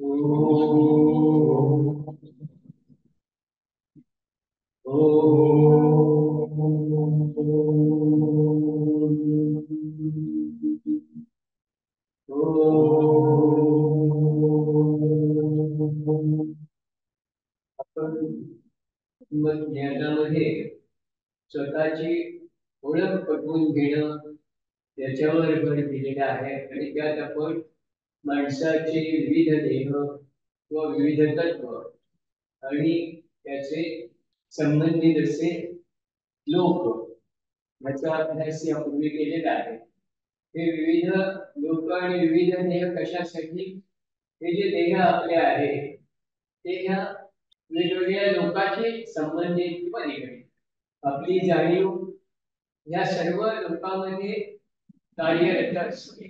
ओम आपण ज्ञानामध्ये स्वतःची ओळख पटवून घेणं त्याच्यावर भर दिलेला आहे आणि त्यात आपण माणसाचे विविध देह व विविध तत्व आणि त्याचे संबंधित असे लोक याचा अभ्यास यापूर्वी केलेला आहे. हे विविध लोक आणि विविध देह कशासाठी? हे जे देह आपले आहे ते ह्या वेगवेगळ्या लोकांशी संबंधित किंवा निगडीत आपली जाणीव या सर्व लोकांमध्ये कार्यरत असते.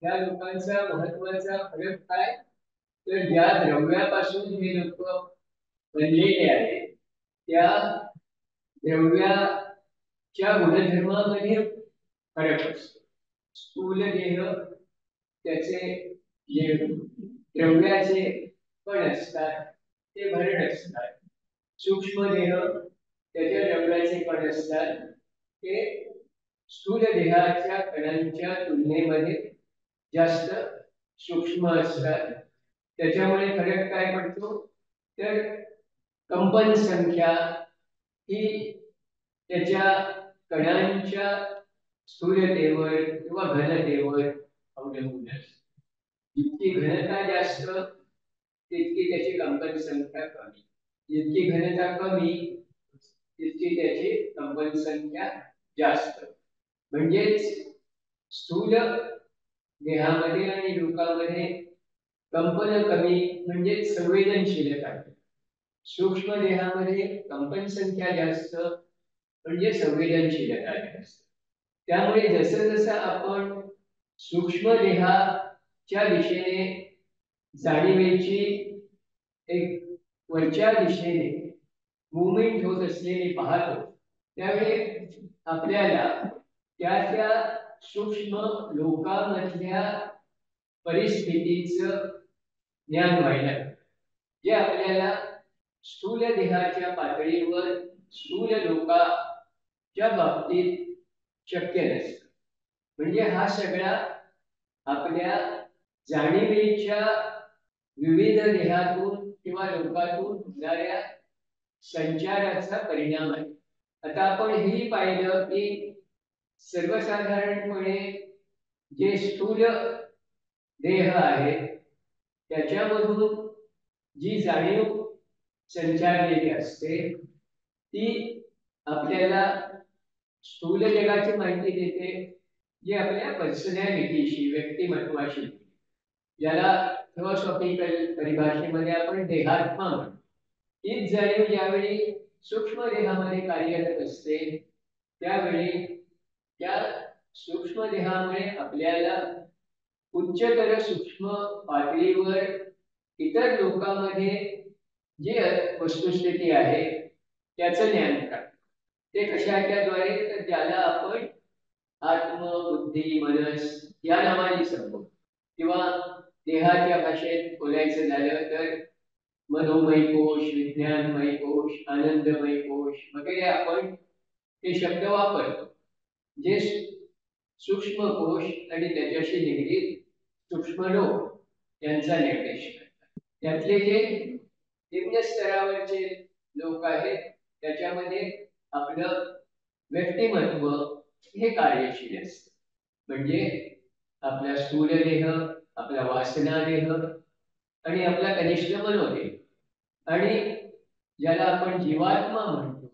या लोकांचा महत्वाचा फरक काय? तर ज्या द्रव्यापासून हे लोक बनलेले आहेत त्या द्रव्याच्या गुणधर्मामध्ये फरक असतो. स्थूल देह त्याचे जे द्रव्याचे कण असतात ते भरड असतात. सूक्ष्म देह त्याच्या द्रव्याचे कण असतात ते स्थूल देहाच्या कणांच्या तुलनेमध्ये जास्त सूक्ष्म असतात. त्याच्यामुळे फरक काय पडतो? तर कंपन संख्या ही त्याच्या कणांच्या स्थूलतेवर किंवा घनतेवर अवलंबून असते. जितकी घनता जास्त तितकी त्याची कंपन संख्या कमी. जितकी घनता कमी तितकी त्याची कंपन संख्या जास्त. म्हणजेच स्थूल देहामध्ये आणि लोकांमध्ये कंपन कमी म्हणजे संवेदनशीलता. सूक्ष्म देहामध्ये कंपन संख्या जास्त म्हणजे संवेदनशीलता जास्त. त्यामुळे जसं जसं आपण सूक्ष्म देहाच्या दिशेने जाणीवेची एक वरच्या दिशेने मुवमेंट होत असलेली पाहतो त्यावेळी आपल्याला त्या त्या सूक्ष्म लोकांमधल्या परिस्थितीचं ज्ञान व्हायला जे आपल्याला स्थूल देहाच्या पातळीवर स्थूल लोकांच्या बाबतीत शक्य नसतं. म्हणजे हा सगळा आपल्या जाणीवेच्या विविध देहातून किंवा लोकातून होणाऱ्या संचाराचा परिणाम आहे. आता आपण हेही पाहिलं की सर्वसाधारणपणे जे स्थूल देह आहे त्याच्यामधून जी जाणीव संचारलेली असते ती आपल्याला स्थूल जगाची माहिती देते जी आपल्या पर्सनॅलिटीशी व्यक्तिमत्वाशी ज्याला फिलॉसॉफिकल परिभाषेमध्ये आपण देहात्मा म्हणतो. हीच जाणीव ज्यावेळी सूक्ष्म देहामध्ये कार्यरत असते त्यावेळी त्या सूक्ष्म देहामुळे आपल्याला उच्चतर सूक्ष्म पातळीवर इतर लोकांमध्ये जी वस्तुस्थिती आहे त्याचं ज्ञान करतो. ते कशाच्याद्वारे? तर ज्याला आपण आत्म बुद्धी मनस या नावाने संबोधतो किंवा देहाच्या भाषेत बोलायचं झालं तर मनोमय कोश, विज्ञानमय कोश, आनंदमय कोश वगैरे आपण हे शब्द वापरतो. जे सूक्ष्म कोश आणि त्याच्याशी निगडीत सूक्ष्म लोक यांचा निर्देश करतात. त्यातले जे निम्न स्तरावरचे लोक आहेत त्याच्यामध्ये आपलं व्यक्तिमत्व हे कार्यशील असतं. म्हणजे आपला स्थूल देह, आपला वासना देह आणि आपला कनिष्ठ मनोदेह आणि ज्याला आपण जीवात्मा म्हणतो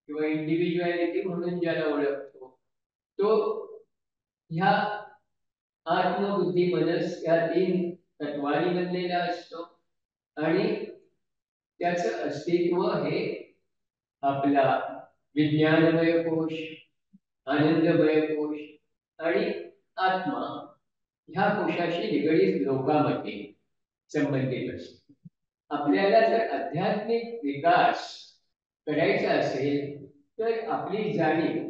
किंवा इंडिव्हिज्युअलिटी म्हणून ज्याला ओळखतो तो ह्या आत्मबुद्धी मनस या तीन तत्वांनी बनलेला असतो आणि त्याचं अस्तित्व हे आपला विज्ञानमय कोश, आनंदमय कोश आणि आत्मा ह्या कोशाशी निगडीत लोकांमध्ये संबंधित असतो. आपल्याला जर आध्यात्मिक विकास करायचा असेल तर आपली जाणीव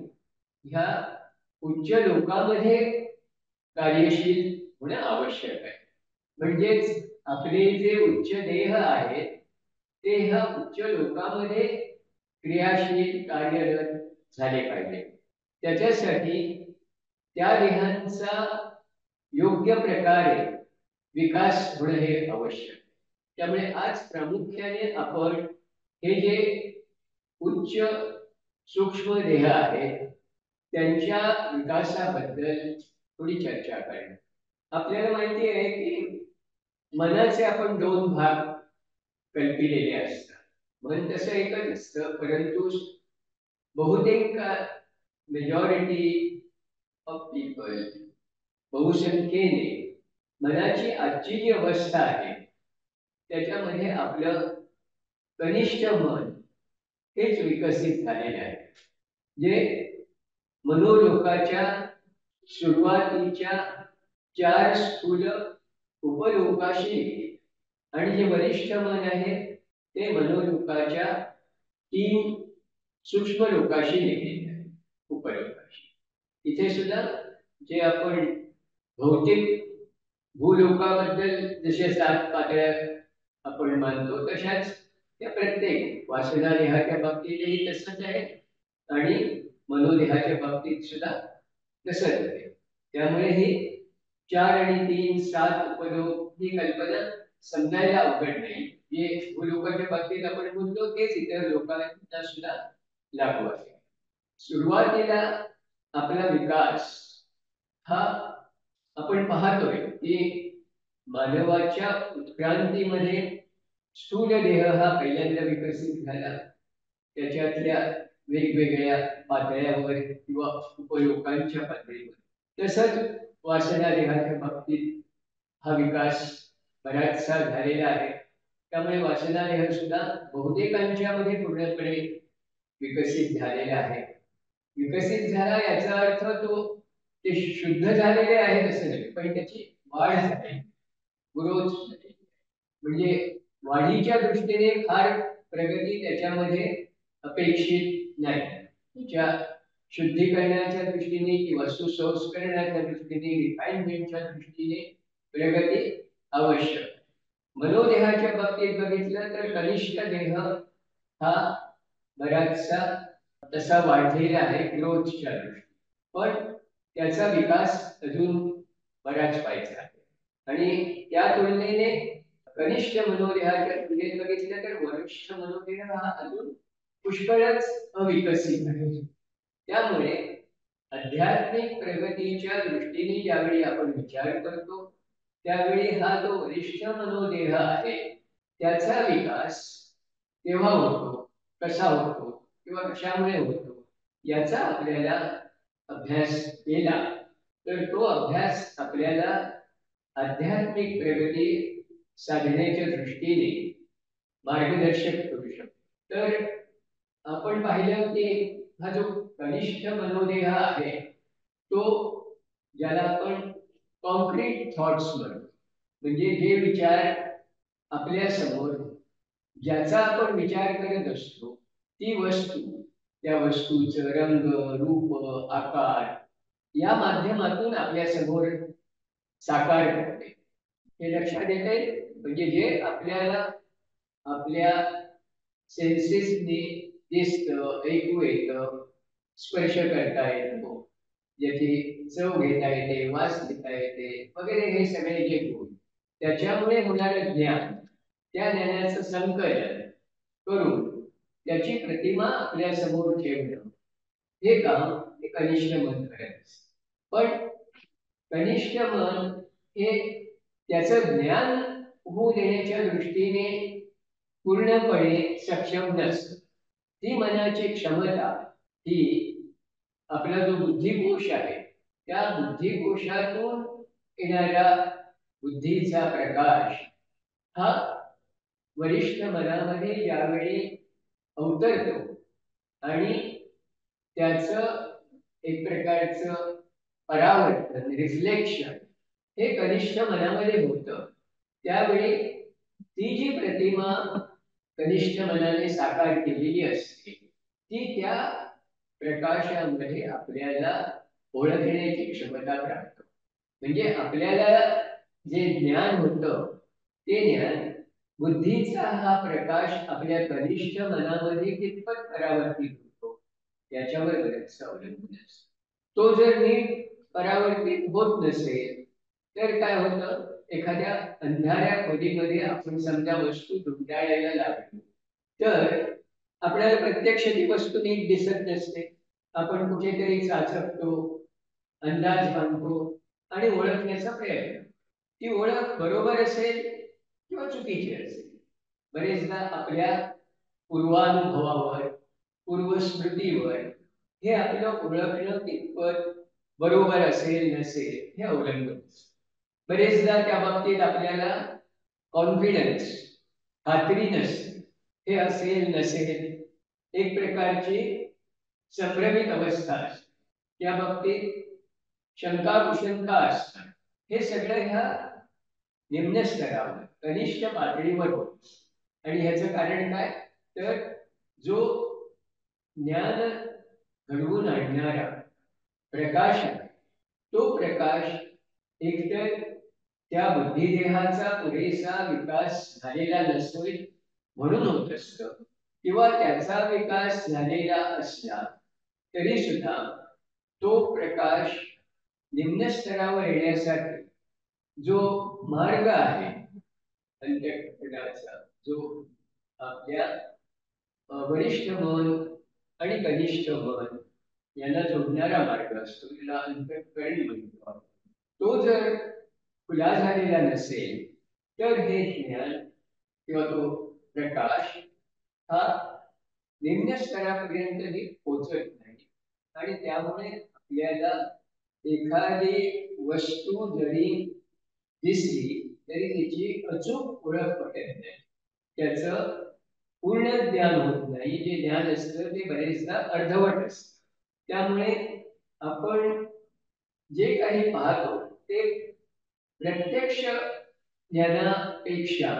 ह्या उच्च लोकांमध्ये कार्यशील होणं आवश्यक आहे. म्हणजेच आपले जे उच्च देह आहेत ते ह्या उच्च लोकांमध्ये क्रियाशील कार्यरत झाले पाहिजे. त्याच्यासाठी त्या देहांचा योग्य प्रकारे विकास होणं हे आवश्यक. त्यामुळे आज प्रामुख्याने आपण हे जे उच्च सूक्ष्म देह आहेत त्यांच्या विकासाबद्दल थोडी चर्चा करेल. आपल्याला माहिती आहे की मनाचे आपण दोन भाग कल्पिलेले असतात. मन तसं एकच असतं, परंतु बहुतेक मेजॉरिटी ऑफ पीपल, बहुसंख्येने मनाची आजची जी अवस्था आहे त्याच्यामध्ये आपलं कनिष्ठ मन हेच विकसित झालेले आहे, जे मनोलोकाच्या सुरुवातीच्या 4 स्थूल उपलोकाशी आणि जे वरिष्ठ मन आहे ते मनोलोकाच्या 3 सूक्ष्म लोकाशी निगडीत आहे, उपलोकाशी. इथे सुद्धा जे आपण भौतिक भूलोकाबद्दल जसे 7 पातळ्या आपण मानतो तशाच त्या प्रत्येक वासना देहाच्या बाबतीतही तसंच आहे आणि मनोदेहाच्या बाबतीत सुद्धा तसंच आहे. त्यामुळे ही 4 आणि 3 7 उपलोक ही कल्पना समजायला अवघड नाही. जे भूलोकाच्या बाबतीत आपण बोलतो तेच इतर लोकांना सुद्धा लागू आहे. सुरुवातीला आपला विकास हा आपण पाहतोय की मानवाच्या उत्क्रांतीमध्ये स्थूल देह हा पहिल्यांदा विकसित झाला. त्याच्यातल्या वेगवेगळ्या पातळ्यावर किंवा उपलोकांच्या पातळीवर. तसंच वासना देहाच्या बाबतीत हा विकास बराचसा झालेला आहे. त्यामुळे वासना देह सुद्धा बहुतेकांच्या मध्ये पूर्णपणे विकसित झालेला आहे. विकसित झाला याचा अर्थ तो ते शुद्ध झालेले आहे असं नाही, पण त्याची वाढ झाली, ग्रोथ झाली. म्हणजे वाढीच्या दृष्टीने फार प्रगती त्याच्यामध्ये अपेक्षित नाही. त्याच्या शुद्धीकरणाच्या दृष्टीने किंवा सुसंस्करणाच्या दृष्टीने, रिफाइनमेंटच्या दृष्टीने प्रगती आवश्यक. मनोदेहाच्या बाबतीत बघितलं तर कनिष्ठ देह हा बराचसा तसा वाढलेला आहे ग्रोथच्या दृष्टीने, पण त्याचा विकास अजून बराच व्हायचा आहे. आणि त्या तुलनेने कनिष्ठ मनोदेहाच्या तुलनेत बघितलं तर वरिष्ठ मनोदेह हा अजून पुष्कळच अविकसित आहे. त्यामुळे आध्यात्मिक प्रगतीच्या दृष्टीने ज्यावेळी आपण विचार करतो त्यावेळी हा जो वरिष्ठ मनोदेह आहे त्याचा विकास केव्हा होतो, कसा होतो किंवा कशामुळे होतो याचा आपल्याला अभ्यास केला तर तो अभ्यास आपल्याला आध्यात्मिक प्रगती साधण्याच्या दृष्टीने मार्गदर्शक करू शकतो. तर आपण पाहिलं की हा जो कनिष्ठ मनोदेह आहे तो ज्याला आपण कॉन्क्रीट थॉट्स म्हणतो, म्हणजे जे विचार आपल्या समोर ज्याचा आपण विचार करत असतो ती वस्तू, त्या वस्तूचं रंग, रूप, आकार या माध्यमातून आपल्या समोर साकार करते. हे लक्षात येते. म्हणजे जे आपल्याला आपल्या सेन्सेसने दिसतं, ऐकू येतं, स्पर्श करता येतो, ज्याची चव घेता येते, वास घेता येते वगैरे, हे सगळे जे गुण त्याच्यामुळे होणारं ज्ञान, त्या ज्ञानाचं संकलन करून त्याची प्रतिमा आपल्या समोर ठेवणं हे काम हे कनिष्ठ मन करत असतं. पण कनिष्ठ मन हे त्याचं ज्ञान होऊ देण्याच्या दृष्टीने पूर्णपणे सक्षम नसतं. ती मनाची क्षमता ही आपला जो बुद्धिकोश आहे त्या बुद्धिकोशातून येणारा बुद्धीचा प्रकाश हा वरिष्ठ मनामध्ये ज्यावेळी अवतरतो आणि त्याचं एक प्रकारचं परावर्तन, रिफ्लेक्शन हे कनिष्ठ मनामध्ये होतं, त्यावेळी ती जी प्रतिमा कनिष्ठ मनाने साकार केलेली असते ती त्या प्रकाशामध्ये आपल्याला ओळखण्याची क्षमता प्राप्त. म्हणजे आपल्याला जे ज्ञान होतं ते ज्ञान बुद्धीचा हा प्रकाश आपल्या कनिष्ठ मनामध्ये कितपत परावर्तित होतो याच्यावर बरेच अवलंबून असतं. तो जर नीट परावर्तित होत नसेल तर काय होतं, एखाद्या अंधाऱ्या खोलीमध्ये आपण समजा वस्तू ढुंढायला लागलो तर आपल्याला प्रत्यक्ष ती वस्तू नीट दिसत नसते. आपण कुठेतरी चाचपतो, अंदाज बांधतो आणि ओळखण्याचा प्रयत्न. ती ओळख बरोबर असेल किंवा चुकीची असेल. बरेचदा आपल्या पूर्वानुभवावर, पूर्वस्मृतीवर हे आपलं ओळखणं कितपत बरोबर असेल नसेल हे अवलंबून असतं. बरेचदा त्या बाबतीत आपल्याला कॉन्फिडन्स, खात्री नसते. हे असेल नसेल एक प्रकारची संभ्रमित अवस्था असते. त्या बाबतीत शंका कुशंका असतात. हे सगळं ह्या निम्न स्तरावर कनिष्ठ पातळीवर होत. आणि ह्याचं कारण काय, तर जो ज्ञान घडवून आणणारा प्रकाश आहे तो प्रकाश एकतर त्या बुद्धिदेहाचा पुरेसा विकास झालेला नसतोय म्हणून होत असतं, किंवा त्याचा विकास झालेला असला तरी सुद्धा तो प्रकाश निम्न स्तरावर येण्यासाठी जो मार्ग आहे अंतःकरणाचा, जो आपल्या वरिष्ठ मन आणि कनिष्ठ मन यांना जोडणारा मार्ग असतो, त्याला अंतःकरण म्हणतो आपण. तो जर खुला झालेला नसेल तर हे ज्ञान किंवा तो प्रकाश हा निम्न स्तरापर्यंत नीट पोचत नाही. आणि त्यामुळे आपल्याला एखादी वस्तू जरी दिसली तरी तिची अचूक ओळख पटत नाही, त्याचं पूर्ण ज्ञान होत नाही. जे ज्ञान असतं ते बरेचदा अर्धवट असतं. त्यामुळे आपण जे काही पाहतो ते प्रत्यक्ष ज्ञानापेक्षा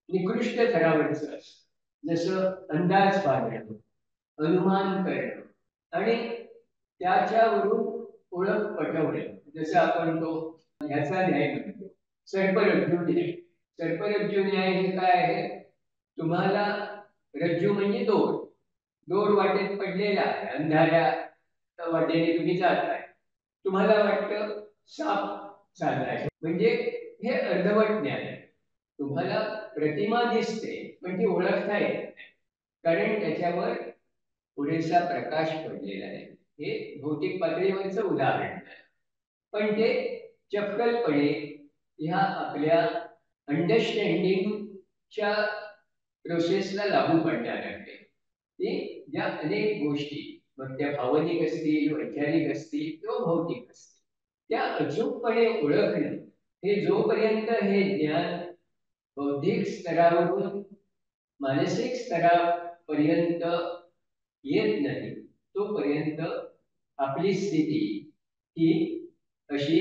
निकृष्ट थरावरचं असतं. जसं अंदाज बांधणं, अनुमान करणं आणि त्याच्यावरून ओळख पटवणे. जसं आपण तो ह्याचा न्याय म्हणतो, सर्परज्जू न्याय. सर्परज्जू न्याय हे काय आहे, तुम्हाला रज्जू म्हणजे दोर, दोर वाटेत पडलेला आहे, अंधाऱ्या वाटेने तुम्ही जाताय, तुम्हाला वाटतं साप चाललाय, म्हणजे हे अर्धवट ज्ञान आहे. तुम्हाला प्रतिमा दिसते पण ती ओळखता येत नाही, कारण त्याच्यावर पुरेसा प्रकाश पडलेला आहे. हे भौतिक पातळीवरचं उदाहरण आहे. पण ते चपकलपणे ह्या आपल्या अंडरस्टँडिंगच्या प्रोसेसला लागू पडणार आहे. की ज्या अनेक गोष्टी, मग त्या भावनिक असतील, वैचारिक असतील किंवा भौतिक असतील, त्या अचूकपणे ओळखणं हे जोपर्यंत हे ज्ञान बौद्धिक स्तरावरून मानसिक स्तरापर्यंत येत नाही तोपर्यंत आपली स्थिती ही अशी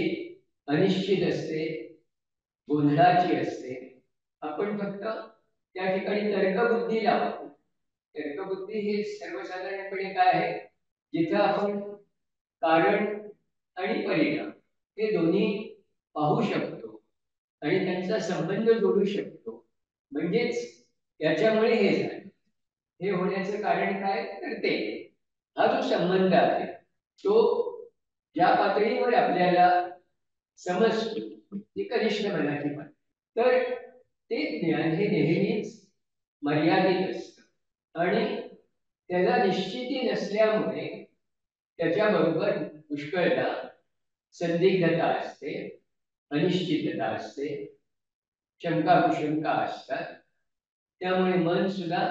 अनिश्चित असते, गोंधळाची असते. आपण फक्त त्या ठिकाणी तर्कबुद्धी लावतो. तर्कबुद्धी ही सर्वसाधारणपणे काय आहे, जिथं आपण कारण आणि परिणाम हे दोन्ही पाहू शकतो आणि त्यांचा संबंध जोडू शकतो. म्हणजेच याच्यामुळे हे झालं. हे होण्याचं कारण काय, तर ते हा जो संबंध आहे तो ज्या पातळीवर आपल्याला समजतो ती कनिष्ठ मनाची पातळी. तर ते ज्ञान हे नेहमीच मर्यादित असतं आणि त्याला निश्चिती नसल्यामुळे त्याच्याबरोबर पुष्कळदा संदिग्धता असते, अनिश्चितता असते, शंका कुशंका असतात. त्यामुळे मन सुद्धा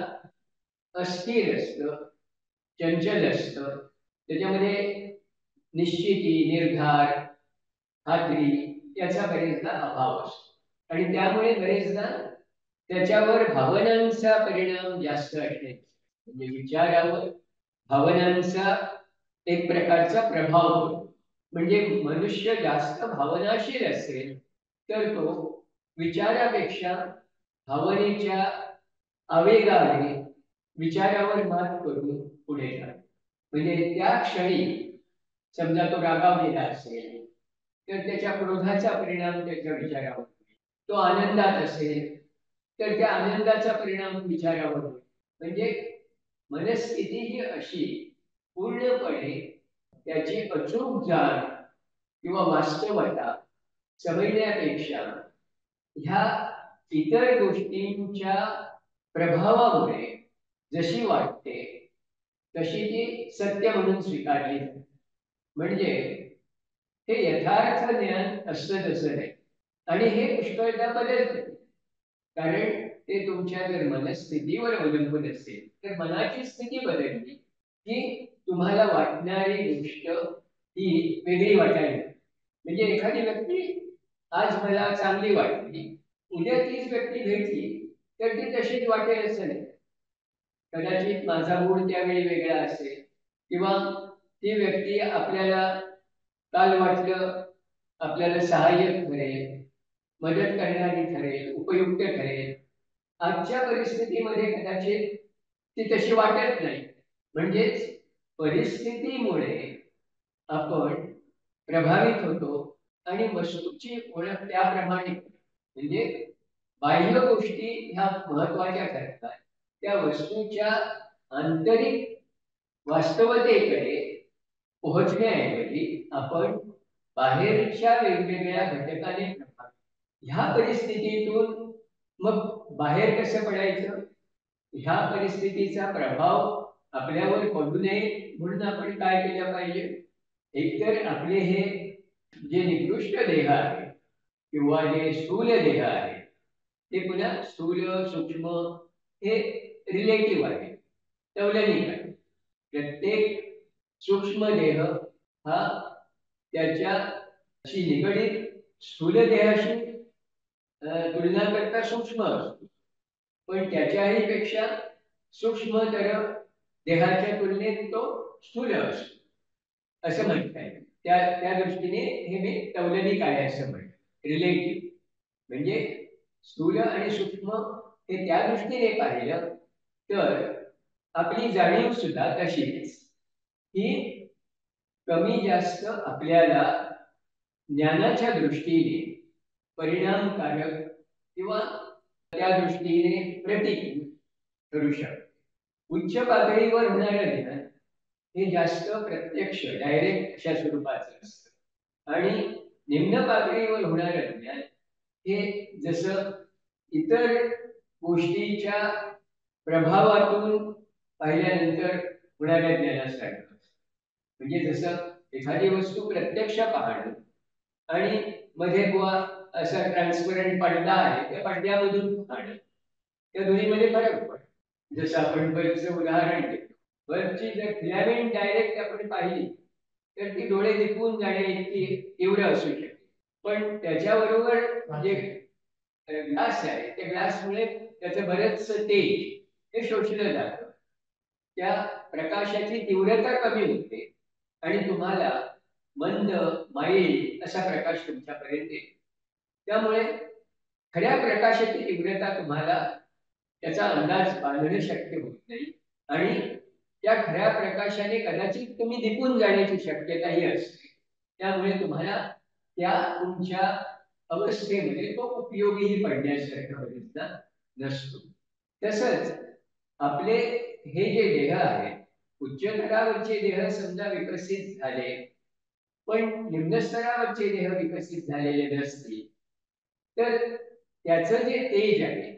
अस्थिर असतं, चंचल असतं. त्याच्यामध्ये निश्चिती, निर्धार, खात्री याचा बरेचदा अभाव असतो. आणि त्यामुळे बरेचदा त्याच्यावर भावनांचा परिणाम जास्त असणे, म्हणजे विचारावर भावनांचा एक प्रकारचा प्रभाव पडतो. म्हणजे मनुष्य जास्त भावनाशील असेल तर तो विचारापेक्षा भावनेच्या आवेगाने विचारावर मात करून पुढे जातो. म्हणजे त्या क्षणी समजा तो रागावलेला असेल तर त्याच्या क्रोधाचा परिणाम त्याच्या विचारावर होईल. तो आनंदात असेल तर त्या आनंदाचा परिणाम विचारावर होईल. म्हणजे मनस्थिती ही अशी पूर्णपणे त्याची अचूक जाण किंवा वास्तवता समजण्यापेक्षा ह्या इतर गोष्टींच्या प्रभावामुळे जशी वाटते तशी ती सत्य म्हणून स्वीकारली जाते. म्हणजे हे यथार्थ ज्ञान असतं तसं नाही. आणि हे पुष्कळदा बदलते, कारण ते तुमच्या जर मनस्थितीवर अवलंबून असेल तर मनाची स्थिती बदलली की तुम्हाला वाटणारी गोष्ट ही वेगळी वाटायला. म्हणजे एखादी व्यक्ती आज मला चांगली वाटली, उद्या तीच व्यक्ती भेटली तर ती तशीच वाटेल असं नाही. कदाचित माझा मूड त्यावेळी वेगळा असेल, किंवा ती व्यक्ती आपल्याला काल वाटलं आपल्याला सहाय्यक ठरेल, मदत करणारी ठरेल, उपयुक्त ठरेल. आजच्या परिस्थितीमध्ये कदाचित ती तशी वाटत नाही. म्हणजेच परिस्थितीमुळे आपण प्रभावित होतो आणि वस्तूची ओळख त्याप्रमाणे. म्हणजे बाह्य गोष्टी ह्या महत्वाच्या ठरतात, त्या वस्तूच्या आंतरिक वास्तवतेकडे पोहोचण्याऐवजी आपण बाहेरच्या वेगवेगळ्या घटकाने प्रभावित. ह्या परिस्थितीतून मग बाहेर कसं पडायचं, ह्या परिस्थितीचा प्रभाव आपल्यावर पडू नये म्हणून आपण काय केलं पाहिजे. एकतर आपले हे जे निकृष्ट देह आहे किंवा जे स्थूल देह आहे ते पुन्हा स्थूल सूक्ष्म हे रिलेटिव्ह आहे, तौलनिक आहे. प्रत्येक सूक्ष्म देह हा त्याच्याशी निगडीत स्थूल देहाशी तुलना करता सूक्ष्म असतो, पण त्याच्याही पेक्षा सूक्ष्मतर देहाच्या तुलनेत तो स्थूल असतो असं म्हणता येईल. त्या त्या दृष्टीने हे मी तौलनिक आहे असं म्हणतो, रिलेटिव्ह. म्हणजे स्थूल आणि सूक्ष्म हे त्या दृष्टीने पाहिलं तर आपली जाणीव सुद्धा तशीच ही कमी जास्त आपल्याला ज्ञानाच्या दृष्टीने परिणामकारक किंवा त्या दृष्टीने प्रतिकूल ठरू शकते. उच्च पातळीवर होणारं ज्ञान हे जास्त प्रत्यक्ष डायरेक्ट अशा स्वरूपाचं असतं, आणि निम्न पातळीवर होणारं ज्ञान हे जसं इतर गोष्टीच्या प्रभावातून पाहिल्यानंतर होणाऱ्या ज्ञानासारखं. म्हणजे जसं एखादी वस्तू प्रत्यक्ष पाहणं आणि मध्ये बुवा असा ट्रान्सपरंट पडदा आहे, त्या पडद्यामधून पाहणं, त्या दोन्हीमध्ये फरक पडतो. जसं आपण बल्बचं उदाहरण देतो, बल्बची जर फिलामेंट डायरेक्ट आपण पाहिली तर ती डोळे दिपवून जाणे इतकी तीव्र असू शकते, पण त्याच्याबरोबर जे ग्लास आहे त्या ग्लासमुळे त्याचं बरेच तेज हे शोषलं जातं, त्या प्रकाशाची तीव्रता कमी होते आणि तुम्हाला मंद माईल असा प्रकाश तुमच्यापर्यंत येतो. त्यामुळे खऱ्या प्रकाशाची तीव्रता तुम्हाला त्याचा अंदाज बांधणे शक्य होत नाही, आणि त्या खऱ्या प्रकाशाने कदाचित तुम्ही दिपून जाण्याची शक्यताही असते. त्यामुळे तुम्हाला त्या तुमच्या अवस्थेमध्ये तो उपयोगीही पडण्यासारखा बरेचदा नसतो. तसंच आपले हे जे देह आहेत, उच्च स्तरावरचे देह समजा विकसित झाले पण निम्न स्तरावरचे देह विकसित झालेले नसतील तर त्याचं जे तेज आहे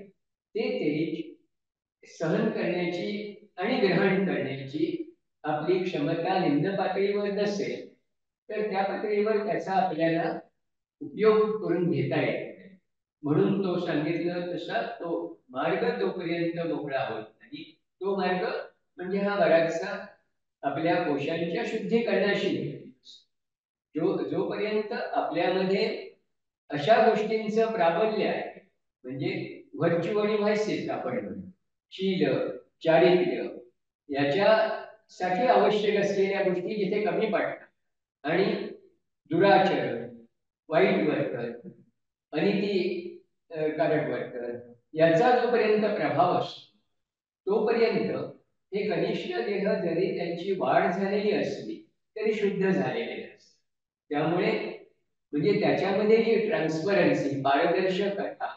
ते तेज सहन करण्याची आणि ग्रहण करण्याची आपली क्षमता निम्न पातळीवर नसेल तर त्या पातळीवर त्याचा आपल्याला उपयोग करून घेता येत नाही. म्हणून तो सांगितलं तसा तो मार्ग तोपर्यंत मोकळा होत नाही. तो मार्ग म्हणजे हा बराचसा आपल्या कोशांच्या शुद्धीकरणाशी निगडीत. जोपर्यंत आपल्यामध्ये अशा गोष्टींचं प्राबल्य आहे, म्हणजे व्हर्च्यू आणि व्हायसेस आपण म्हणू, शील चारित्र्य याच्यासाठी आवश्यक असलेल्या गोष्टी जिथे कमी पडतात आणि दुराचरण वाईट वर्तन अनिती कारक वर्तन याचा जोपर्यंत प्रभाव असतो तोपर्यंत हे कनिष्ठ देह जरी त्यांची वाढ झालेली असली तरी शुद्ध झालेले असते. त्यामुळे म्हणजे त्याच्यामध्ये जी ट्रान्सपरन्सी, पारदर्शकता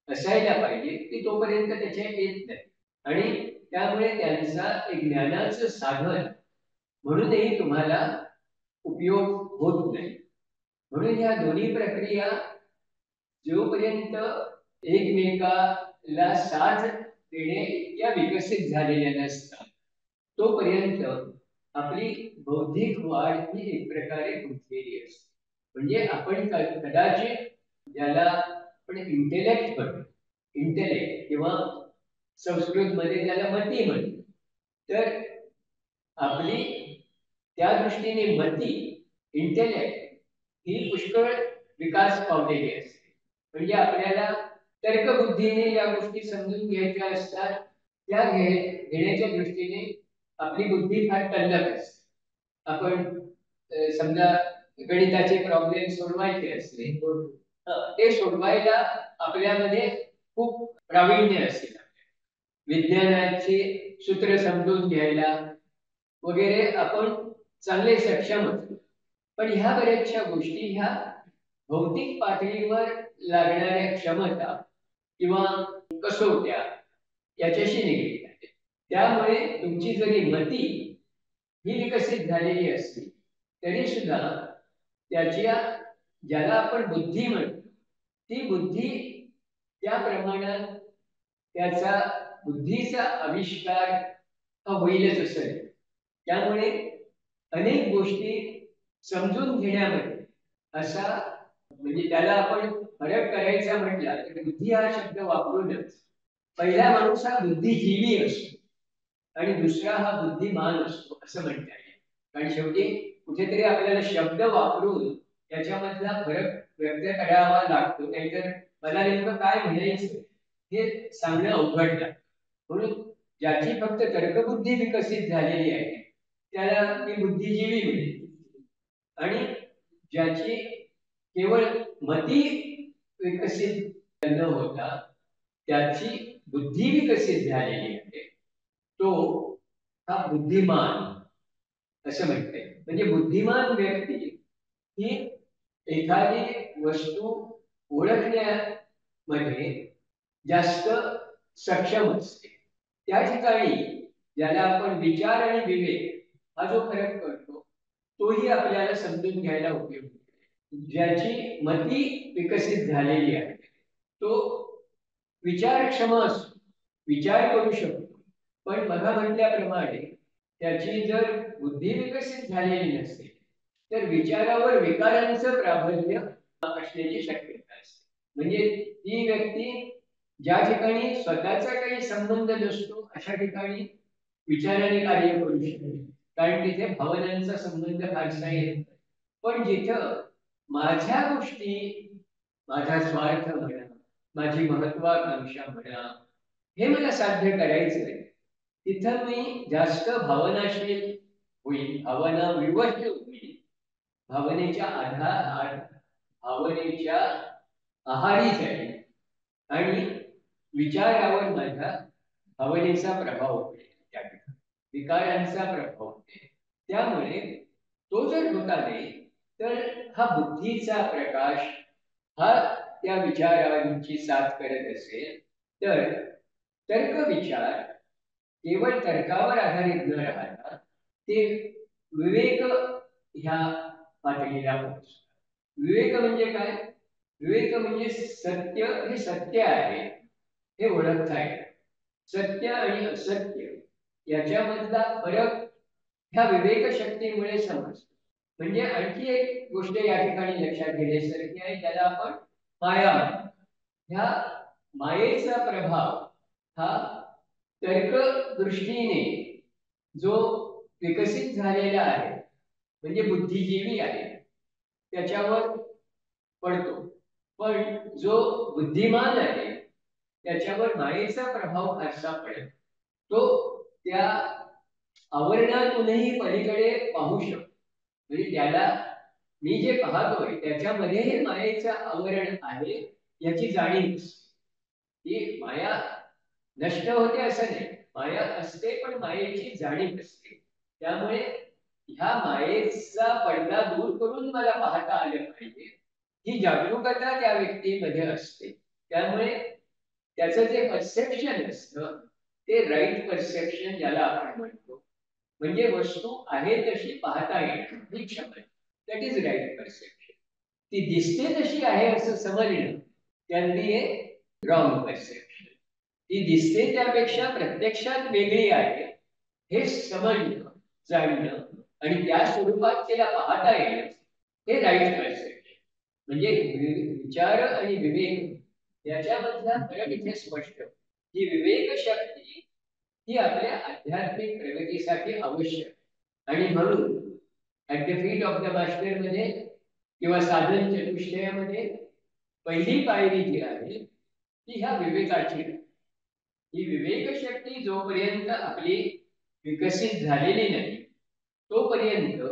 असायला पाहिजे ती तोपर्यंत त्याच्या येत नाही. आणि त्यामुळे त्यांचा एक ज्ञानाचं साधन म्हणूनही तुम्हाला उपयोग होत नाही. म्हणून या दोन्ही प्रक्रिया जोपर्यंत एकमेकाला साथ देणे इतक्या विकसित झालेल्या नसतात तोपर्यंत आपली बौद्धिक वाढ ही एक प्रकारे गुंतलेली असते. म्हणजे आपण कदाचित ज्याला आपण इंटेलेक्ट म्हणतो, इंटेलेक्ट किंवा संस्कृत मध्ये त्याला मती म्हणतो, तर आपली त्या दृष्टीने मती, इंटेलेक्ट ही पुष्कळ विकास पावलेली असते. म्हणजे आपल्याला तर्कबुद्धीने या गोष्टी समजून घ्यायच्या असतात, त्या घेण्याच्या दृष्टीने आपली बुद्धी फार तल्लख असते. आपण समजा गणिताचे प्रॉब्लेम सोडवायचे असले ते सोडवायला आपल्यामध्ये खूप प्रावीण्य असेल, विज्ञानाची सूत्र समजून घ्यायला वगैरे आपण चांगले सक्षम असतो. पण ह्या बऱ्याचशा गोष्टी ह्या भौतिक पातळीवर लागणाऱ्या क्षमता किंवा कसोट्या याच्याशी निगडीत आहे. त्यामुळे तुमची जरी मती ही विकसित झालेली असली तरी सुद्धा त्याच्या ज्याला आपण बुद्धी म्हणतो ती बुद्धी त्या प्रमाणात त्याचा बुद्धीचा आविष्कार हा होईलच असेल. त्यामुळे अनेक गोष्टी समजून घेण्यामध्ये असा म्हणजे त्याला आपण फरक करायचा म्हटला तर बुद्धी हा शब्द वापरूनच पहिला माणूस हा बुद्धिजीवी असतो आणि दुसरा हा बुद्धिमान असतो असं म्हणता येईल. कारण शेवटी कुठेतरी आपल्याला शब्द वापरून त्याच्यामधला फरक व्यक्त करावा लागतो, नाहीतर मला नेमकं काय म्हणायचं हे सांगणं अवघड लागतं. म्हणून ज्याची फक्त तर्कबुद्धी विकसित झालेली आहे त्याला मी बुद्धिजीवी म्हणेन, आणि ज्याची केवळ मती विकसित न होता त्याची बुद्धी विकसित झालेली आहे तो हा बुद्धिमान असं म्हणते. म्हणजे बुद्धिमान व्यक्ती ही एखादी वस्तू ओळखण्यामध्ये जास्त सक्षम असते. त्या ठिकाणी ज्याला आपण विचार आणि विवेक हा जो फरक करतो तोही आपल्याला समजून घ्यायला उपयोग होतो. ज्याची मती विकसित झालेली आहे तो विचारक्षम असतो, विचार करू शकतो, पण मला म्हटल्याप्रमाणे त्याची जर बुद्धी विकसित झालेली नसेल तर विचारावर विकारांचं प्राबल्य असण्याची शक्यता असते. म्हणजे ती व्यक्ती ज्या ठिकाणी स्वतःचा काही संबंध नसतो अशा ठिकाणी विचाराने कार्य करू शकते, कारण तिथे भावनांचा संबंध फारसा येत नाही. पण जिथं माझ्या गोष्टी, माझा स्वार्थ म्हणा, माझी महत्वाकांक्षा म्हणा, हे मला साध्य करायचं आहे, तिथं मी जास्त भावनाशील होईल, भावना विवश होईल, भावनेच्या भावनेच्या आहारी जाईल आणि विचारावर माझ्या भावनेचा प्रभाव पडेल, त्या ठिकाणी विकारांचा प्रभाव पडेल. त्यामुळे तो जर होता नाही तर हा बुद्धीचा प्रकाश हा त्या विचारांची साथ करत असेल तर तर्क विचार केवळ तर्कावर आधारित न राहता ते विवेक ह्या पातळीला पोहोचतात. विवेक म्हणजे काय? विवेक म्हणजे सत्य हे सत्य आहे हे ओळखता येतं. सत्य आणि असत्य याच्यामधला फरक ह्या विवेक शक्तीमुळे समजतो. म्हणजे आणखी एक गोष्ट या ठिकाणी लक्षात घेण्यासारखी आहे, त्याला आपण माया म्हणतो. ह्या मायेचा प्रभाव हा तर्क दृष्टीने जो विकसित झालेला आहे म्हणजे बुद्धिजीवी आहे त्याच्यावर पडतो, पण जो बुद्धिमान आहे त्याच्यावर मायेचा प्रभाव फारसा पडेल. तो त्या आवरणातूनही पलीकडे पाहू शकतो. म्हणजे त्याला मी जे पाहतोय त्याच्यामध्ये हे मायेचं आवरण आहे याची जाणीव असते. ही माया नष्ट होते असं नाही, माया असते पण मायेची जाणीव असते. त्यामुळे ह्या मायेचा पडदा दूर करून मला पाहता आलं पाहिजे ही जागरूकता त्या व्यक्तीमध्ये असते. त्यामुळे त्याचं जे परसेप्शन असतं ते राईट परसेप्शन ज्याला आपण म्हणतो, म्हणजे वस्तू आहे तशी पाहता येणं ही क्षमता, दॅट इज राईट परसेप्शन. ती दिसते तशी आहे असं समजणं can be A wrong perception. ती दिसते त्यापेक्षा प्रत्यक्षात वेगळी आहे हे समजणं, जाणणं आणि त्या स्वरूपात तिला पाहता येणं हे राईट परसेप्शन. म्हणजे विचार आणि विवेक याच्यामधला फरक इथे स्पष्ट. ही विवेक शक्ती ही आपल्या आध्यात्मिक प्रगतीसाठी आवश्यक, आणि म्हणून at the feet of the master मध्ये किंवा साधन चतुष्टयामध्ये पहिली पायरी जी आहे ती ह्या विवेकाची. ही विवेक शक्ती जोपर्यंत आपली विकसित झालेली नाही तोपर्यंत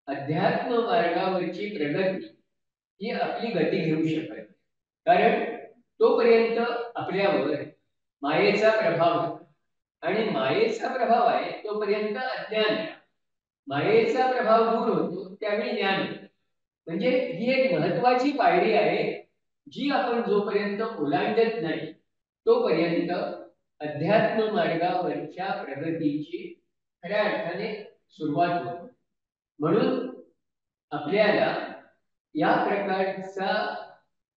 अध्यात्म मार्गावरची प्रगती ही आपली गती घेऊ शकत नाही. कारण तोपर्यंत आपल्यावर मायेचा प्रभाव आहे, आणि मायेचा प्रभाव आहे तोपर्यंत अज्ञान आहे. मायेचा प्रभाव दूर होतो त्यावेळी ज्ञान होतं. म्हणजे ही एक महत्वाची पायरी आहे जी आपण जोपर्यंत ओलांडत नाही तोपर्यंत अध्यात्म मार्गावरच्या प्रगतीची खऱ्या अर्थाने सुरुवात होते. म्हणून आपल्याला या प्रकारचा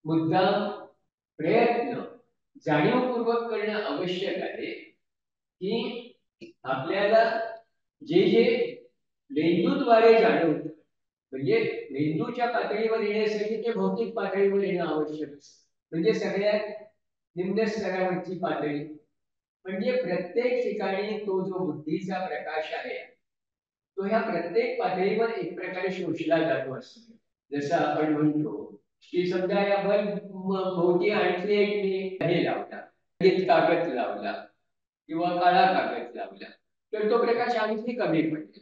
मुद्दाम प्रयत्न जाणीवपूर्वक करणं आवश्यक आहे की आपल्याला जे जे मेंदूद्वारे जाणवतं, म्हणजे मेंदूच्या पातळीवर येण्यासाठी ते भौतिक पातळीवर येणं आवश्यक असतं. म्हणजे सगळ्यात निम्न स्तरावरची पातळी म्हणजे प्रत्येक ठिकाणी तो जो बुद्धीचा प्रकाश आहे तो ह्या प्रत्येक पातळीवर एक प्रकारे शोषला जातो असतो. जसं आपण म्हणतो की समजा या भोवती आणखी एक मी हे लावला, कागद लावला किंवा काळा कागद लावला तर तो प्रकाश आणखी कमी पडतो.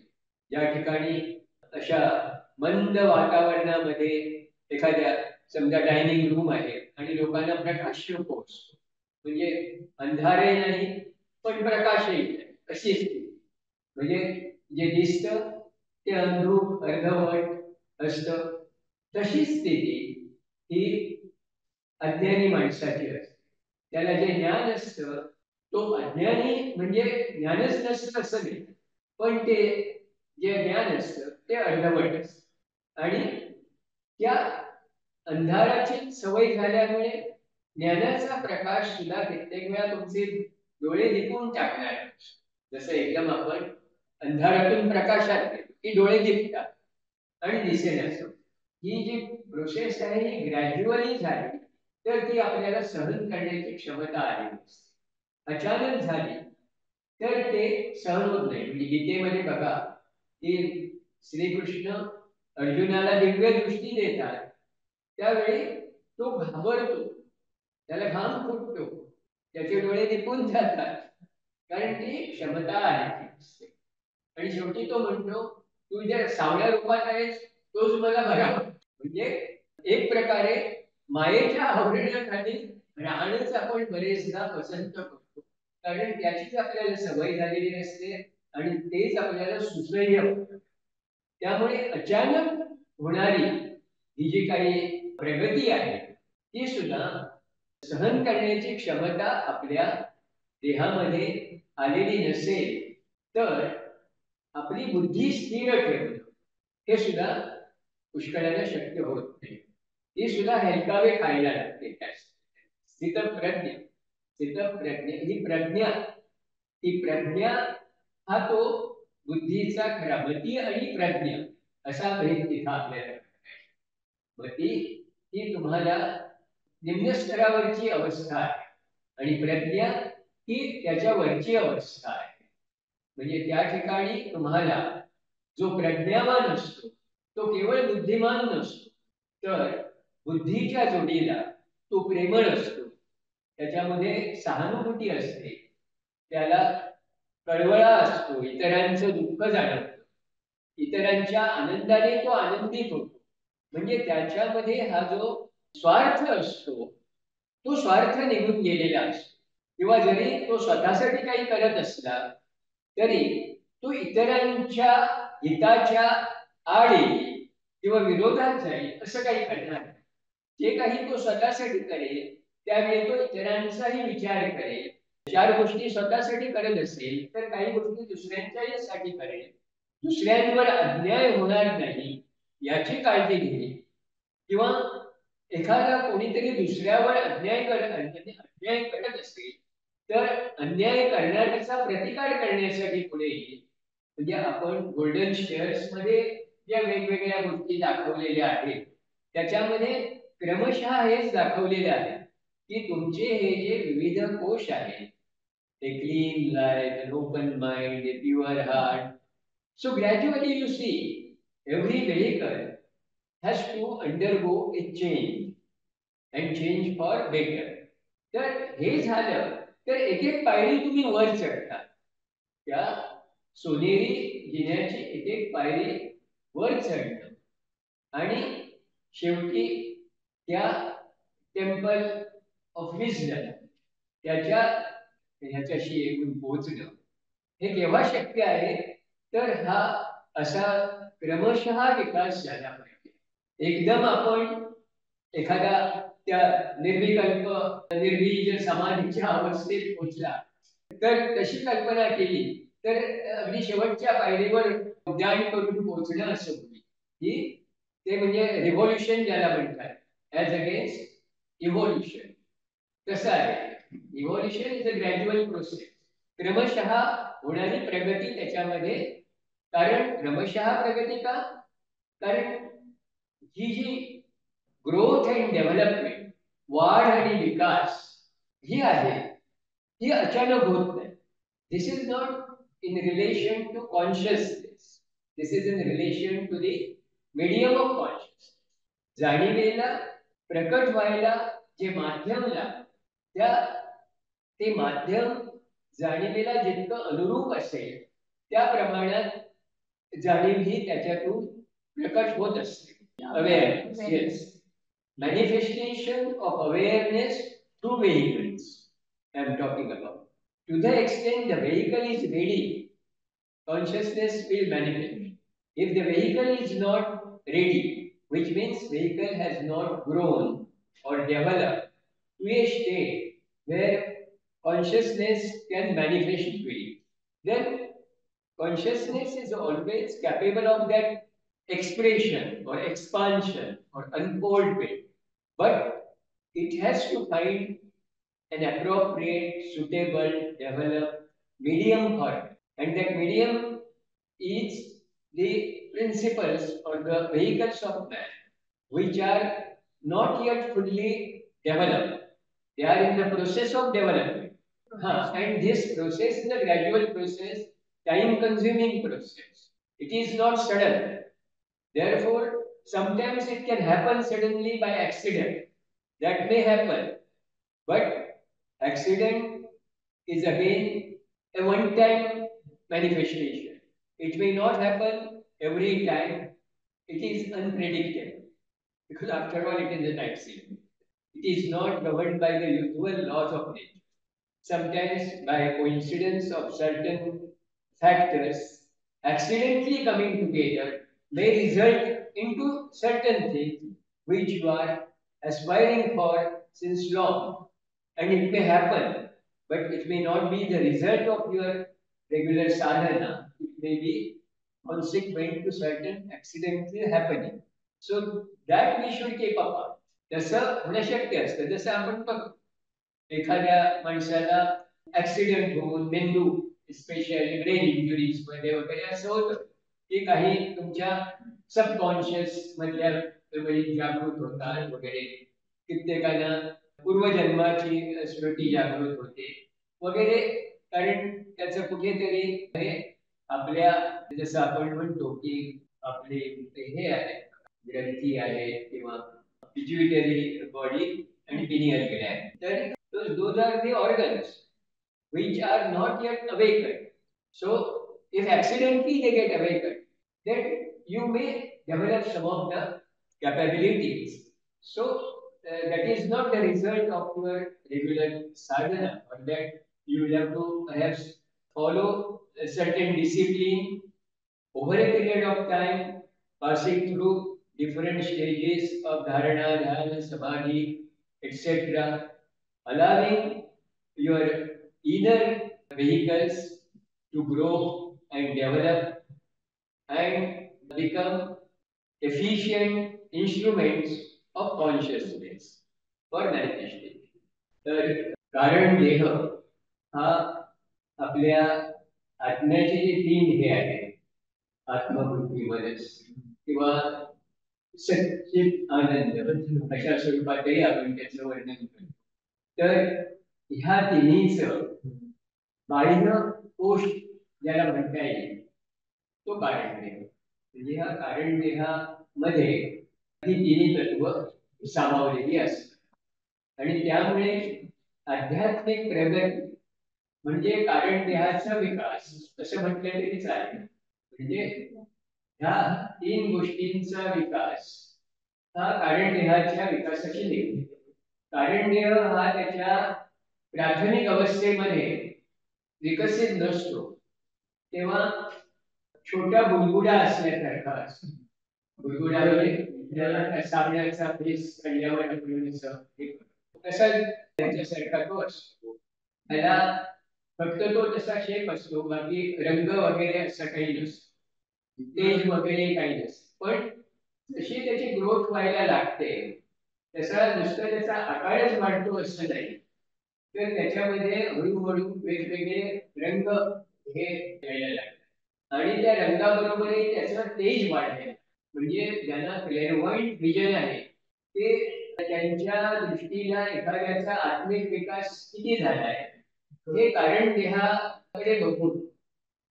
या ठिकाणी अशा मंद वातावरणामध्ये एखाद्या समजा डायनिंग रूम आहे आणि लोकांना प्रकाश नको असतो, म्हणजे अंधारे नाही पण प्रकाशही नाही अशी स्थिती. म्हणजे जे दिसतं ते अंधूक अर्धवट असतं. तशी स्थिती ही अज्ञानी माणसाची असते. त्याला जे ज्ञान असतं तो अज्ञानी म्हणजे ज्ञानच नसतं असं नाही, पण ते जे ज्ञान असतं ते अर्धवट असतं. आणि त्या अंधाराची सवय झाल्यामुळे ज्ञानाचा प्रकाश सुद्धा कित्येक वेळा तुमचे डोळे दिपून टाकणार. जसं एकदम आपण अंधारातून प्रकाशात गेलो की डोळे दिपतात आणि दिसेनासं. ही जी प्रोसेस आहे ही ग्रॅज्युअली झाली तर ती आपल्याला सहन करण्याची क्षमता आली नसते. अचानक झाली तर ते सहन होत नाही. म्हणजे गीतेमध्ये बघा की श्रीकृष्ण अर्जुनाला दिव्य दृष्टी देतात त्यावेळी तो घाबरतो, त्याला घाम फुटतो, त्याचे डोळे दिपून जातात, कारण ती क्षमता आहे. आणि शेवटी तो म्हणतो तू ज्या सावळ्या रूपात आहेस तोच मला बरा. म्हणजे एक प्रकारे मायेच्या आवरणाखाली राहणंच आपण बरेचदा पसंत करतो, कारण त्याचीच आपल्याला सवय झालेली असते आणि तेच आपल्याला सुसह्य होतं. त्यामुळे अचानक होणारी ही जी काही प्रगती आहे ती सुद्धा सहन करण्याची क्षमता आपल्या देहामध्ये आलेली नसेल तर आपली बुद्धी स्थिर ठेवणं हे सुद्धा पुष्कळाने शक्य होत नाही. ही सुद्धा हेलकावे खायला लागते. स्थितप्रज्ञ, स्थितप्रज्ञ ही प्रज्ञा, ही प्रज्ञा हा तो बुद्धीचा खरा. मती आणि प्रज्ञा असा भेद तिथं आपल्याला. मती ही तुम्हाला निम्न स्तरावरची अवस्था आहे आणि प्रज्ञा ही त्याच्यावरची अवस्था आहे. म्हणजे त्या ठिकाणी तुम्हाला जो प्रज्ञावान असतो तो केवळ बुद्धिमान नसतो, तर बुद्धीच्या जोडीला तो प्रेमळ असतो, त्याच्यामध्ये सहानुभूती असते, त्याला कळवळा असतो, इतरांचं दुःख जाणवतं, इतरांच्या आनंदाने तो आनंदित होतो. म्हणजे त्याच्यामध्ये हा जो स्वार्थ असतो तो स्वार्थ निघून गेलेला असतो. किंवा जरी तो स्वतःसाठी काही करत असला तरी तो इतरांच्या हिताच्या आड येईल किंवा विरोधात जाईल असं काही करणार नाही. जे काही तो स्वतःसाठी करेल त्यावेळी तो इतरांचाही विचार करेल. 4 गोष्टी स्वतःसाठी करत असेल तर काही गोष्टी दुसऱ्यांच्याही साठी करेल. दुसऱ्यांवर अन्याय होणार नाही याची काळजी घेईल. किंवा एखादा कोणीतरी दुसऱ्यावर अन्याय करत असेल तर अन्याय करणाऱ्याचा प्रतिकार करण्यासाठी पुढे येईल. म्हणजे आपण गोल्डन शेअर्स मध्ये ज्या वेगवेगळ्या गोष्टी दाखवलेल्या आहेत त्याच्यामध्ये क्रमशः हेच दाखवलेले आहे की तुमचे हे जे विविध कोश आहेत, a clean life, an open mind, a pure heart. So gradually you see every vehicle has to undergo a change and change for better. तर हे झालं तर एक एक पायरी तुम्ही वर चढता. त्या सोनेरी जिन्याची एक एक पायरी वर चढणं आणि शेवटी त्या टेम्पल ऑफ विजडम त्याच्या ह्याच्याशी येऊन पोहोचणं हे केव्हा शक्य आहे तर हा असा क्रमशः विकास झाला पाहिजे. एकदम आपण एखादा त्या निर्विकल्प निर्बीज समाधीच्या अवस्थेत पोहोचला तर तशी कल्पना केली तर अगदी शेवटच्या पायरीवर उड्डाण करून पोहोचणं असं होईल की ते म्हणजे रिव्होल्युशन ज्याला म्हणतात, ॲज अगेन्स्ट इव्होल्युशन. कसं आहे, evolution is a gradual process, क्रमशः होणारी प्रगती त्याच्यामध्ये. कारण क्रमशः प्रगती का, कारण ही जी ग्रोथ अँड डेव्हलपमेंट, वाढ आणि विकास ही आहे ही अचानक होत नाही. This is not in relation to consciousness, this is in relation to the medium of consciousness. जाणीवेला प्रकट व्हायला जे माध्यम लागतं त्या ते माध्यम जाणीवेला जितकं अनुरूप असेल त्या प्रमाणात जाणीव ही त्याच्यातून प्रकट होत असते. Awareness, yes, manifestation of awareness through vehicles I am talking about. To the extent the vehicle is ready, consciousness will manifest. If the vehicle is not ready, which means vehicle has not grown or developed to a state where consciousness can manifest fully, then consciousness is always capable of that expression or expansion or unfoldment, but it has to find an appropriate, suitable, developed medium for it. And that medium is the principles or the vehicles of man, which are not yet fully developed. They are in the process of development. And this process is a gradual process, time consuming process. It is not sudden. Therefore, sometimes it can happen suddenly by accident. That may happen. But accident is again a one-time manifestation. It may not happen every time. It is unpredictable. Because after all, it is an accident. It is not governed by the usual laws of nature. Sometimes by coincidence of certain factors accidentally coming together may result into certain things which you are aspiring for since long. And it may happen, but it may not be the result of your regular sadhana. It may be consequent to certain accidental happening. So that we should keep apart. तसं होणं शक्य असतं. जसं आपण बघतो एखाद्या माणसाला accident होऊन मेंदू स्पेशली ब्रेन इंजुरीज मध्ये वगैरे असं होतं की काही तुमच्या सबकॉन्शियस मधल्या मेमरी जागृत होतात वगैरे. कित्येकांना पूर्वजन्माची स्मृती जागृत होते वगैरे. कारण त्याचं कुठेतरी हे आपल्या जसं आपण म्हणतो की आपले हे आहे ग्रंथी आहे किंवा pituitary body and pineal gland. Then those are the organs which are not yet awakened. So if accidentally they get awakened, then you may develop some of the capabilities. So that is not the result of your regular sadhana, but that you will have to perhaps follow a certain discipline over a period of time, passing through different stages of dharana, dhyana, samadhi, etc., allowing your inner vehicles to grow and develop and become efficient instruments of consciousness for manifestation. तर कारण देह हा आपल्या आत्म्याचे जे तीन हे आहेत, आत्मबुद्धी मनस किंवा सच्चित आनंद अशा स्वरूपातही आपण त्याचं वर्णन करतो. तर ह्या तिन्हीचं बाह्य कोश ज्याला म्हणता येईल तो कारण देह. म्हणजे ह्या कारण देहामध्ये ही तिन्ही तत्व सामावलेली असतात आणि त्यामुळे आध्यात्मिक प्रगती म्हणजे कारण देहाचा विकास असं म्हटलं तरी चालेल. म्हणजे ह्या तीन गोष्टींचा विकास हा कारण देहाच्या विकासाची निमित्त. कारण देह हा त्याच्या प्राथमिक अवस्थेमध्ये विकसित नसतो तेव्हा छोटा बुलबुला असल्यासारखा असतो. बुलबुला म्हणजे साबणाचा पीस कळल्यावर आपण तसा त्याच्यासारखा तो असतो. त्याला फक्त तो तसा शेप असतो, बाकी रंग वगैरे असं काही नसतो, तेज वगैरे काही नसतं. पण जशी त्याची ग्रोथ व्हायला लागते तसा नुसतं त्याचा आकारच वाढतो असं नाही, तर त्याच्यामध्ये हळूहळू वेगवेगळे रंग हे यायला लागतात आणि त्या रंगाबरोबरही त्याचं तेज वाढते. म्हणजे ज्यांना क्लेअरवाईट विजन आहे ते त्यांच्या दृष्टीला एखाद्याचा आत्मिक विकास किती झाला आहे हे कारण देहाकडे बघून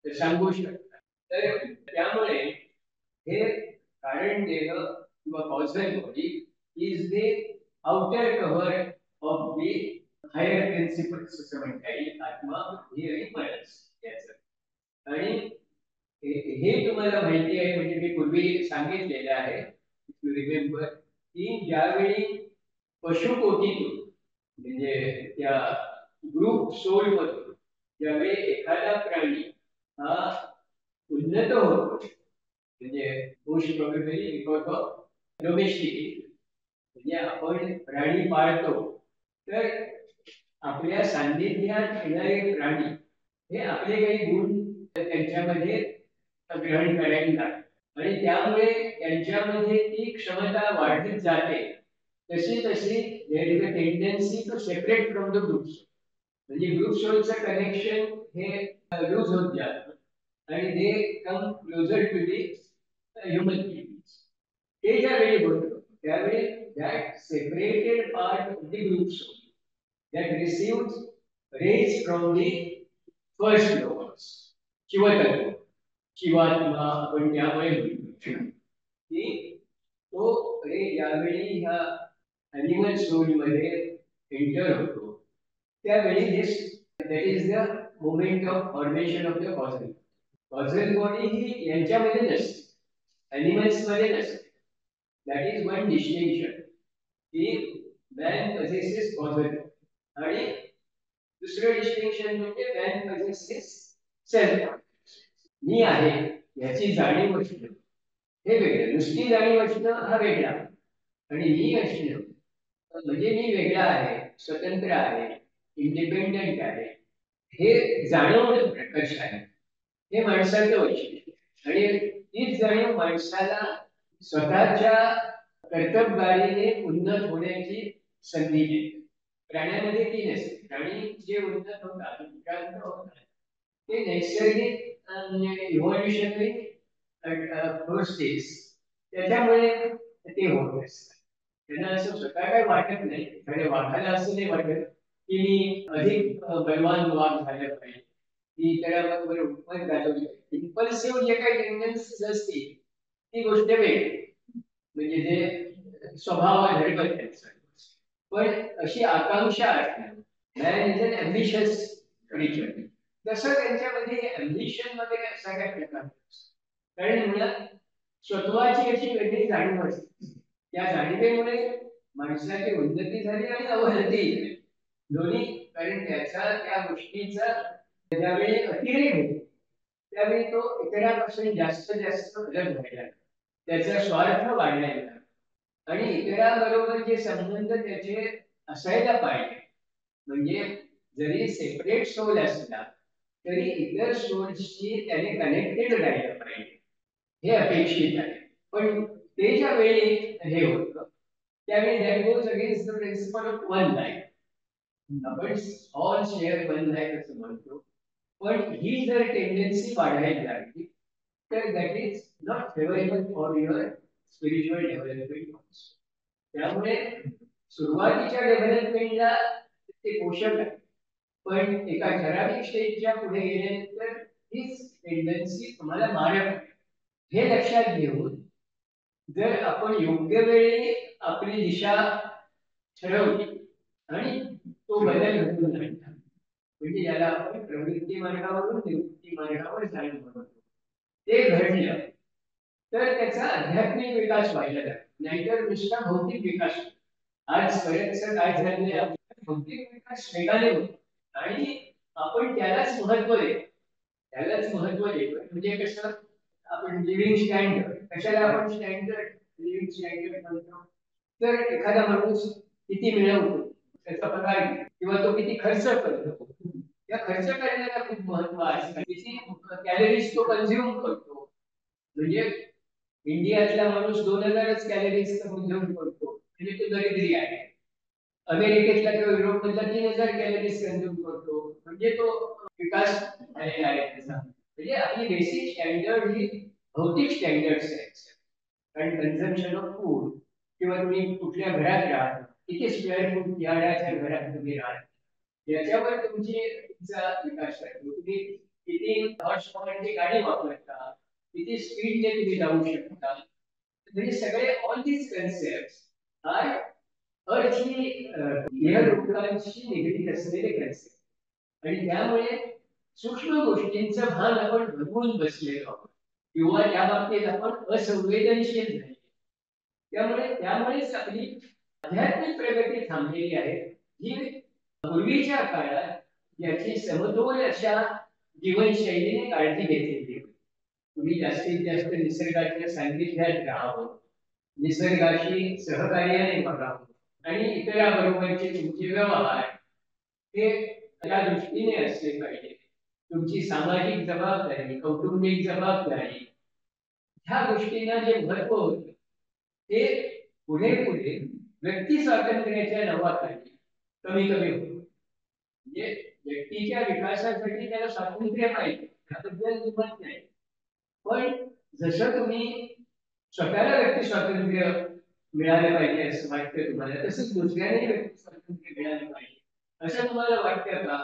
सांगू शकतात. तर त्यामुळे हे कारण देह किंवा causal body is the outer cover of the higher principles असं म्हणता येईल, आत्मा बुद्धी आणि मनस याचं. आणि हे तुम्हाला माहिती आहे म्हणजे मी पूर्वी सांगितलेलं आहे, यू रिमेंबर, की ज्यावेळी पशुकोटीतून म्हणजे त्या ग्रुप सोल मधून ज्यावेळी एखादा प्राणी हा उन्नत होतो म्हणजे most probably because of domestication, म्हणजे आपण प्राणी पाळतो तर आपल्या सान्निध्यात येणारे प्राणी हे आपले काही गुण त्यांच्यामध्ये ग्रहण करायला लागतात आणि त्यामुळे त्यांच्यामध्ये ती क्षमता वाढत जाते. तशी तशी there is a tendency to separate from the groups. म्हणजे ग्रुप सोलचं कनेक्शन हे लूज होत जातं आणि they come closer to the human beings. ते ज्यावेळी होतं त्यावेळी that separated part of the group soul that receives rays from the first logos, शिवतत्व, शिवात्मा आपण त्यामुळे म्हणतो की तो रे ज्यावेळी ह्या अॅनिमल सोल मध्ये एंटर होतो त्यावेळी that is the moment of formation of the causal. Causal body ही यांच्यामध्ये नसते, अॅनिमल्स मध्ये नसते. दॅट इज वन डिस्टिंक्शन की मॅन पजेसेस कॉझल आणि दुसरं डिस्टिंक्शन म्हणजे मॅन पजेसेस सेल्फ. मी आहे याची जाणीव असणं हे वेगळं, नुसती जाणीव असणं हा वेगळा आणि मी असणं म्हणजे मी वेगळा आहे, स्वतंत्र आहे, इंडिपेंडेंट आहे हे जाणवणं प्रकर्ष आहे. हे माणसाचं वैशिष्ट्य आणि तीच जाणीव माणसाला स्वतःच्या कर्तबगारीने उन्नत होण्याची संधी देते. प्राण्यामध्ये ती नसते. प्राणी जे उन्नत होतात विक्रांत होतात ते नैसर्गिक इव्होल्युशनरी प्रोसेस त्याच्यामुळे ते होत असतात. त्यांना असं स्वतः काही वाटत नाही. म्हणजे वाघाला असं नाही वाटत की मी अधिक बलवान वाघ झालं पाहिजे, की इतरांबरोबर उपमत घालवली. इम्पल्सिव्ह जे काही टेंडन्सीज असतील ती गोष्ट वेगळी, म्हणजे जे स्वभाव धर्म त्यांचा. पण अशी आकांक्षा असणं, man is an ambitious creature, तसं त्यांच्यामध्ये ॲम्बिशन वगैरे असा काही प्रकार नसतो. कारण मुळात स्वत्वाची अशी वेगळी जाणीव असते. त्या जाणीवेमुळे माणसाची उन्नती झाली आणि अवनती झाली दोन्ही. कारण त्याचा त्या गोष्टीचा ज्यावेळी अतिरेक होतो त्यावेळी तो इतरांपासून जास्त जास्त अलग व्हायला लागतो. त्याचा स्वार्थ वाढलेला आणि इतरांबरोबर जे संबंध त्याचे असायला पाहिजे, म्हणजे जरी सेपरेट सोल असला तरी इतर सोल्सशी त्याने कनेक्टेड राहिलं पाहिजे, हे अपेक्षित आहे. पण ते ज्या वेळी हे होतं त्यावेळी that goes against the principle of one life. आपण ऑल शेअर वन लाईफ असं म्हणतो, पण ही जर टेंडन्सी वाढायला लागली तर that is not favourable for your spiritual development. त्यामुळे सुरुवातीच्या डेव्हलपमेंटला ते पोषक आहे, पण एका ठराविक स्टेजच्या पुढे गेल्यानंतर हीच टेंडन्सी तुम्हाला मारक आहे. हे लक्षात घेऊन जर आपण योग्य वेळी आपली दिशा ठरवली आणि तो बदल घडून आणला, म्हणजे याला आपण प्रवृत्ती मार्गावरून निवृत्ती मार्गावर जाणं म्हणतो, ते घडलं तर त्याचा आध्यात्मिक विकास व्हायला लागतो, नाहीतर नुसता भौतिक विकास. आज बरेचस काय झालेलं आहे, भौतिक विकास वेगाने होतो आणि आपण त्यालाच महत्व देतो, त्यालाच महत्व देतो. म्हणजे कसं, आपण लिव्हिंग स्टँडर्ड, कशाला आपण स्टँडर्ड लिव्हिंग स्टँडर्ड म्हणतो, तर एखादा माणूस किती मिळवतो, त्याचा पगार किंवा तो किती खर्च करतो, या खर्च करण्याला खूप महत्व आहे. किती कॅलरीज तो कन्झ्युम करतो, म्हणजे इंडियातला माणूस 2000च कॅलरीज कन्झ्युम करतो, म्हणजे तो दरिद्री आहे. अमेरिकेतला किंवा युरोपमधला 3000 कॅलरीज कन्झ्युम करतो, म्हणजे तो विकास झालेला आहे त्याचा. म्हणजे आपली बेसिक स्टँडर्ड ही भौतिक स्टँडर्ड्स आहेत. कारण कन्झम्पशन ऑफ फूड किंवा तुम्ही कुठल्या घरात राहा, किती स्क्वेअर फूट यार्डाच्या घरात तुम्ही राहा, याच्यावर तुमचा विकास आहे. तुम्ही किती हॉर्स पॉवरची गाडी वापरता, किती स्पीडने तुम्ही जाऊ शकता, म्हणजे सगळे all these concept are earthly लोकांशी निगडीत असलेले कन्सेप्ट, आणि त्यामुळे सूक्ष्म गोष्टींचं भान आपण भरवून बसलेलो आहोत किंवा त्या बाबतीत आपण असंवेदनशील नाही. त्यामुळेच आपली आध्यात्मिक प्रगती थांबलेली आहे, जी पूर्वीच्या काळात याची समतोल अशा जीवनशैलीने काळजी घेतलेली. तुम्ही जास्तीत जास्त निसर्गाच्या सान्निध्यात राहावं, निसर्गाशी सहकार्याने बघावं आणि इतराबरोबरचे तुमचे व्यवहार हे त्या दृष्टीने असले पाहिजे. तुमची सामाजिक जबाबदारी, कौटुंबिक जबाबदारी, ह्या गोष्टींना जे महत्व होतं ते पुढे पुढे व्यक्ती स्वातंत्र्याच्या नावाखाली कमी कमी होतं. म्हणजे व्यक्तीच्या विकासासाठी त्याला स्वातंत्र्य पाहिजे, त्याबद्दल दुमत नाही, पण जसं तुम्ही स्वतःला व्यक्ती स्वातंत्र्य मिळालं पाहिजे असं वाटतं तुम्हाला, तसंच दुसऱ्याने व्यक्ती स्वातंत्र्य मिळालं पाहिजे असं तुम्हाला वाटतं का?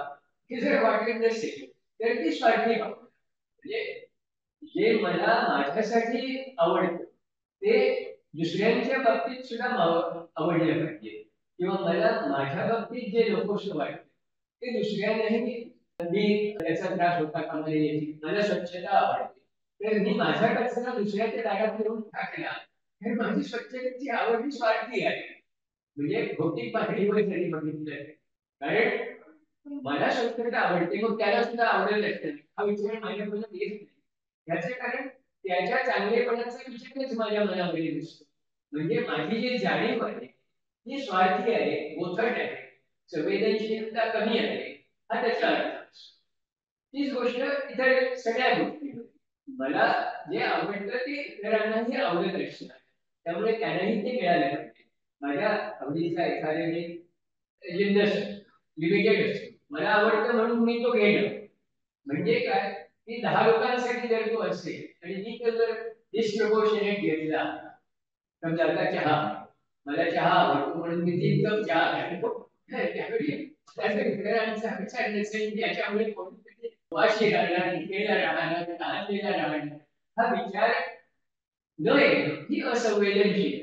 की जर वाटत नसेल तर ती स्वार्थी भावना. म्हणजे जे मला माझ्यासाठी आवडतं ते दुसऱ्यांच्या बाबतीत सुद्धा आवडलं पाहिजे, किंवा मला माझ्या बाबतीत जे नकोसं वाटतं ते दुसऱ्यांनाही मी त्याचा त्रास होता कामा नये. मला स्वच्छता आवडते तर मी माझा कचरा दुसऱ्याच्या दारात येऊन टाकला तर माझी स्वच्छतेची आवड ही स्वार्थी आहे. म्हणजे भौतिक पातळीवर जरी बघितलं, कारण मला स्वच्छता आवडते मग त्याला सुद्धा आवडेल असतं हा विचार माझ्याकडून येत नाही. याचे कारण त्याच्या चांगलेपणाचा विचारच माझ्या मनामध्ये दिसतो. म्हणजे माझी जी जाणीव आहे ती स्वार्थी आहे, बोथट आहे, संवेदनशीलता कमी आहे, हा त्याचा अर्थ असतो. तीच गोष्ट इतर सगळ्या गोष्टी, मला जे आवडतं ते इतरांनाही आवडत असणार, त्यामुळे त्यांनाही ते मिळालं पाहिजे. माझ्या आवडीचा एखाद्याने जिन्नस लिमिटेड असतो, मला आवडतं म्हणून मी तो घेणं, म्हणजे काय की 10 लोकांसाठी जर तो असेल आणि मी तो जर डिस्प्रपोर्शनेट घेतला, समजा आता चहा, मला चहा आवडतो म्हणून मी 3 कप चहा घेतो, त्यावेळी त्याचा इतरांचा विचार नसेल की याच्यामुळे कोणीतरी वाशी राहणार, इकेला राहणार, तहानलेला राहणार, हा विचार न येणं ही असंवेदनशील,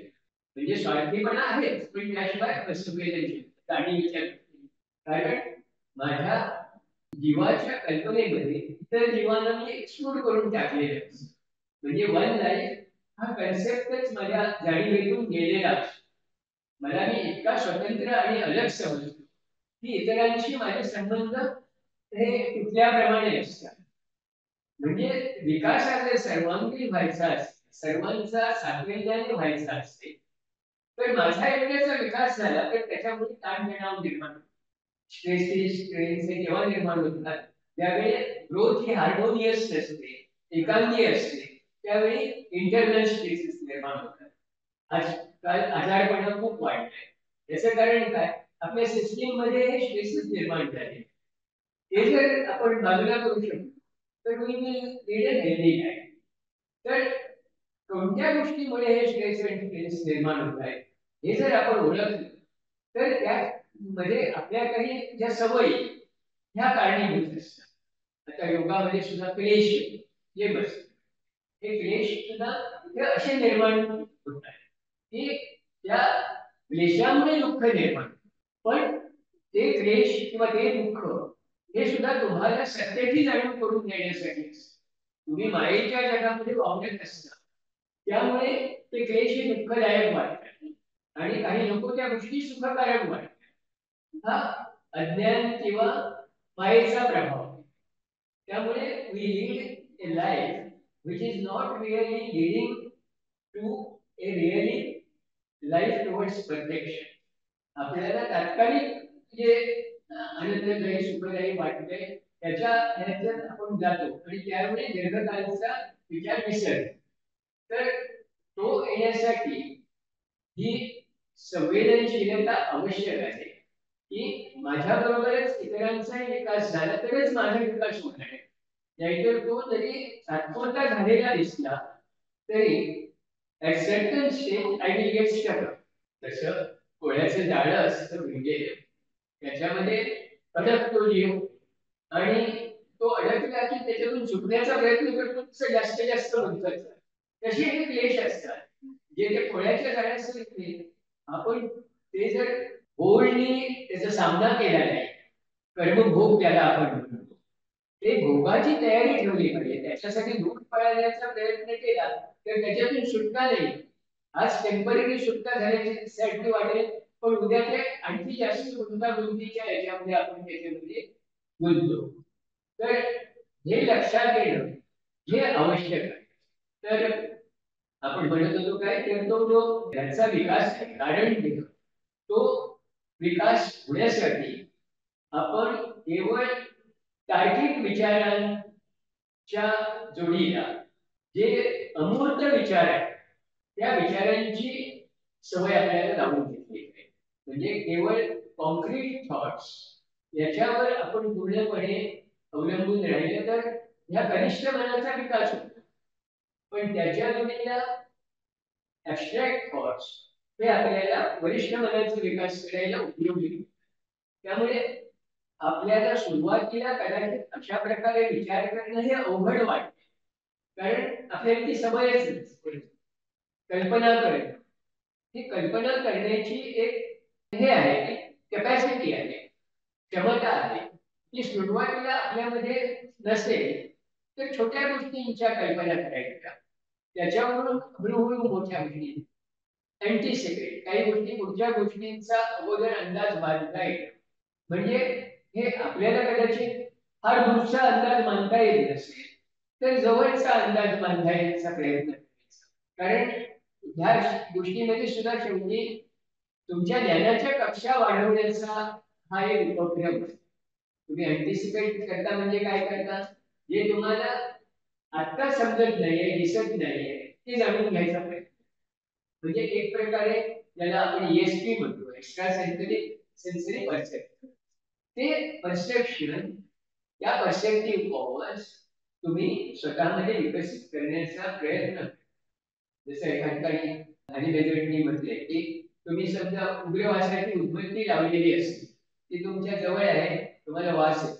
म्हणजे स्वार्थीपणा आहेच पण त्याशिवाय असंवेदनशील आणि विचार. कारण माझ्या जीवाच्या कल्पनेमध्ये इतर जीवांना मी एक्सक्लूड करून टाकलेलं असतं. म्हणजे वन लाईफ हा कन्सेप्टच माझ्या जाणीवेतून गेलेला असतो. मला मी इतका स्वतंत्र आणि अलग समजतो की इतरांशी माझे संबंध हे तुटल्याप्रमाणे असतात. म्हणजे विकासाचे सर्वांगीण व्हायचा सर्वांचा सातत्याने व्हायचा असते, तर माझा इंद्रियाचा विकास झाला तर त्याच्यामुळे ताणतणाव निर्माण, स्ट्रेसेस स्ट्रेन्स हे जेव्हा निर्माण होतात त्यावेळी ग्रोथ ही हार्मोनियस नसते, एकांगी असते, त्यावेळी इंटरनल स्ट्रेसेस निर्माण होतात. आजकाल आजारपणा खूप वाढलाय, याचं कारण काय? आपल्या सिस्टीम मध्ये हे स्ट्रेसेस निर्माण झाले. हे जर आपण बाजूला करू शकतो तर we will lead a healthy life. तर कोणत्या गोष्टीमुळे हे स्ट्रेस आणि स्ट्रेस निर्माण होत आहे हे जर आपण ओळखलं तर त्यामध्ये आपल्या काही ज्या सवयी ह्या कारणीभूत असतात. आता योगामध्ये सुद्धा क्लेश जे बसतात, हे क्लेश सुद्धा हे असे निर्माण होत आहे की त्या क्लेशामुळे दुःख निर्माण, पण ते क्लेश किंवा ते दुःख हे सुद्धा तुम्हाला सत्याची जाणीव करून देण्यासाठी तुम्ही मायेच्या जगामध्ये वावरत असता, त्यामुळे ते क्लेश हे दुःखदायक वाटतात आणि काही नको त्या गोष्टी सुखकारक वाटतात. हा अज्ञान किंवा मायेचा प्रभाव. त्यामुळे we lead a life which is not really leading to a really life towards perfection. आपल्याला तात्कालिक जे आनंददायी सुखदायी वाटते त्याच्या ह्याच्यात आपण जातो आणि त्यामुळे दीर्घकाळाचा विचार विसरतो. तर तो येण्यासाठी ही संवेदनशीलता आवश्यक आहे की माझ्याबरोबरच इतरांचाही विकास झाला तरच माझा विकास होणार आहे. नाहीतर तो जरी तात्पुरता झालेला दिसला तरी at certain stage I will get stuck. तसं कोळ्याचं जाळं असतं म्हणजे त्याच्यामध्ये अडकतो जीव आणि तो अडकला की त्याच्यातून सुटण्याचा प्रयत्न करतो तसं जास्तीत जास्त गुंतत. तसे हे क्लेश असतात जे ते कोळ्याच्या जाळ्यासारखे आपण ते जर बोलणी त्याचा सामना केला नाही, कर्मभोग त्याला आपण म्हणतो, ते भोगाची तयारी ठेवली पाहिजे. त्याच्यासाठी दूध पळण्याचा प्रयत्न केला तर त्याच्यातून सुटका नाही. आज टेम्पररी सुटका झाल्याची साठी वाटेल, पण उद्या ते आणखी जास्त गुंतागुंतीच्या याच्यामध्ये आपण त्याच्यामध्ये गुंततो. तर हे लक्षात येणं हे आवश्यक आहे. तर आपण म्हणत होतो काय तर तो जो त्याचा विकास आहे कारण घेणं, तो विकास होण्यासाठी आपण केवळ तार्किक विचारांच्या जोडीला जे अमूर्त विचार आहेत त्या विचारांची सवय आपल्याला लावून घेतली पाहिजे. म्हणजे केवळ कॉन्क्रीट थॉट्स याच्यावर आपण पूर्णपणे अवलंबून राहिलं तर ह्या कनिष्ठ मनाचा विकास होतो, पण त्याच्या जोडीला ऍबस्ट्रॅक्ट थॉट्स हे आपल्याला वरिष्ठ मनाचा विकास करायला उपयोगी. त्यामुळे आपल्याला सुरुवातीला कदाचित अशा प्रकारे विचार करणं हे अवघड वाटते, कारण आपल्याला ती सवयच नसते. कल्पना करणं ही कल्पना करण्याची एक हे आहे, कॅपॅसिटी आहे, क्षमता आहे, ती सुरुवातीला आपल्यामध्ये नसेल तर छोट्या गोष्टींच्या कल्पना करायच्या, त्याच्यावरून हळूहळू मोठ्या गोष्टी अँटिसिपेट काही गोष्टी पुढच्या गोष्टींचा अगोदर अंदाज बांधता येतो. म्हणजे हे आपल्याला कदाचित फार दूरचा अंदाज मानता येत नसेल तर जवळचा अंदाज बांधायचा प्रयत्न करायचा, कारण ह्या गोष्टीमध्ये सुद्धा शेवटी तुमच्या ज्ञानाच्या कक्षा वाढवण्याचा हा एक उपक्रम आहे. तुम्ही अँटिसिपेट करता म्हणजे काय करता, जे तुम्हाला आता समजत नाहीये दिसत नाहीये ते जाणून घ्यायचा प्रयत्न. म्हणजे एक प्रकारे ज्याला आपण ESP म्हणतो, एक्स्ट्रा सेन्सरी परसेप्शन, ते परसेप्शन या परसेप्टिव्ह पॉवर्स तुम्ही स्वतःमध्ये विकसित करण्याचा प्रयत्न. जसं एखाद्याने हनी बेजवटनी म्हटले की तुम्ही समजा उग्रवासाची उद्बत्ती लावलेली असते, ती तुमच्या जवळ आहे, तुम्हाला वास आहे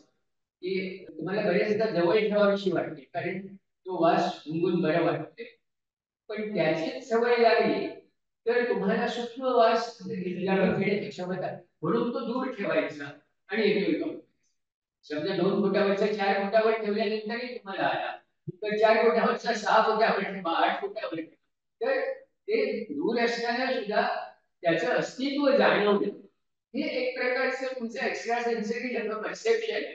की तुम्हाला बरेचदा जवळ ठेवावीशी वाटते कारण तो वास निघून बरं वाटते, पण त्याचीच सवय लागली तर तुम्हाला सूक्ष्म वास जाणून घेण्याची क्षमता, म्हणून तो दूर ठेवायचा आणि येतो. समजा 2 फुटावरचा 4 फुटावर ठेवल्यानंतरही तुम्हाला आला तर 4 फुटावरचा 6 फुटावर ठेवा, 8 फुटावर ठेवा, तर ते दूर असताना सुद्धा त्याचं अस्तित्व जाणवलं. हे एक प्रकारचं तुमचं एक्स्ट्रा सेन्सरी परसेप्शन आहे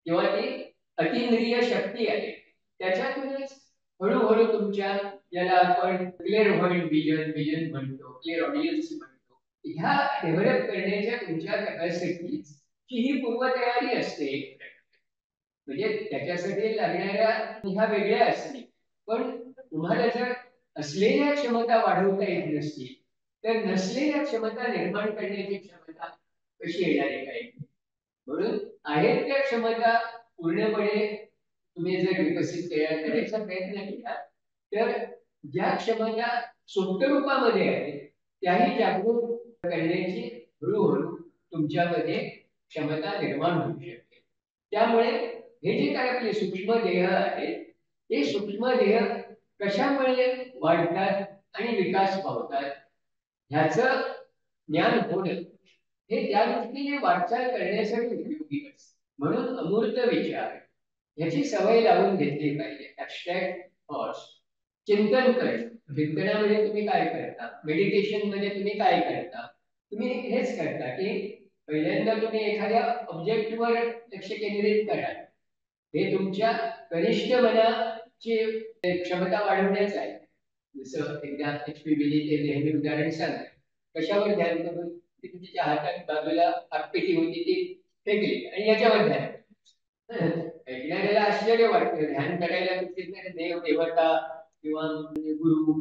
किंवा ती अतिंद्रिय शक्ती आहे. त्याच्यातूनच हळूहळू तुमच्या ज्याला आपण क्लिअर विजन म्हणतो, क्लिअर ऑडियन्स म्हणतो, ह्या डेव्हलप करण्याच्या तुमच्या कॅपॅसिटीज ची ही पूर्वतयारी असते. म्हणजे त्याच्यासाठी लागणाऱ्या ह्या वेगळ्या असतील, पण तुम्हाला जर असलेल्या क्षमता वाढवता येत नसतील तर नसलेल्या क्षमता निर्माण करण्याची क्षमता कशी येणार आहे काय. म्हणून आहेत त्या क्षमता पूर्णपणे तुम्ही जर विकसित करायचा प्रयत्न केला तर ज्या क्षमता सुप्त रूपामध्ये आहेत त्याही जागृत करण्याची हळूहळू तुमच्यामध्ये क्षमता निर्माण होऊ शकते. त्यामुळे हे जे काय आपले सूक्ष्म देह आहेत हे सूक्ष्म देह कशामुळे वाढतात आणि विकास पावतात ह्याचं ज्ञान होणं हे त्या दृष्टीने वाटचाल करण्यासाठी उपयोगी असते. म्हणून अमूर्त विचार ह्याची सवय लावून घेतली पाहिजे. ऍबस्ट्रॅक्ट थॉट्स चिंतन करणं. चिंतनामध्ये तुम्ही काय करता, मेडिटेशन मध्ये तुम्ही काय करता, तुम्ही हेच करता की पहिल्यांदा तुम्ही एखाद्या ऑब्जेक्टवर लक्ष केंद्रित करा. हे तुमच्या कनिष्ठ मनाची क्षमता वाढवण्याच आहे. जसं एकदा HP बिली ते नेहमी उदाहरण सांगतात, कशावर ध्यान करून ती तिच्या हातात बाजूला हातपेटी होती ती फेकली आणि याच्यावर ध्यान. ऐकणाऱ्याला आश्चर्य वाटतं, ध्यान करायला देव देवता किंवा गुरु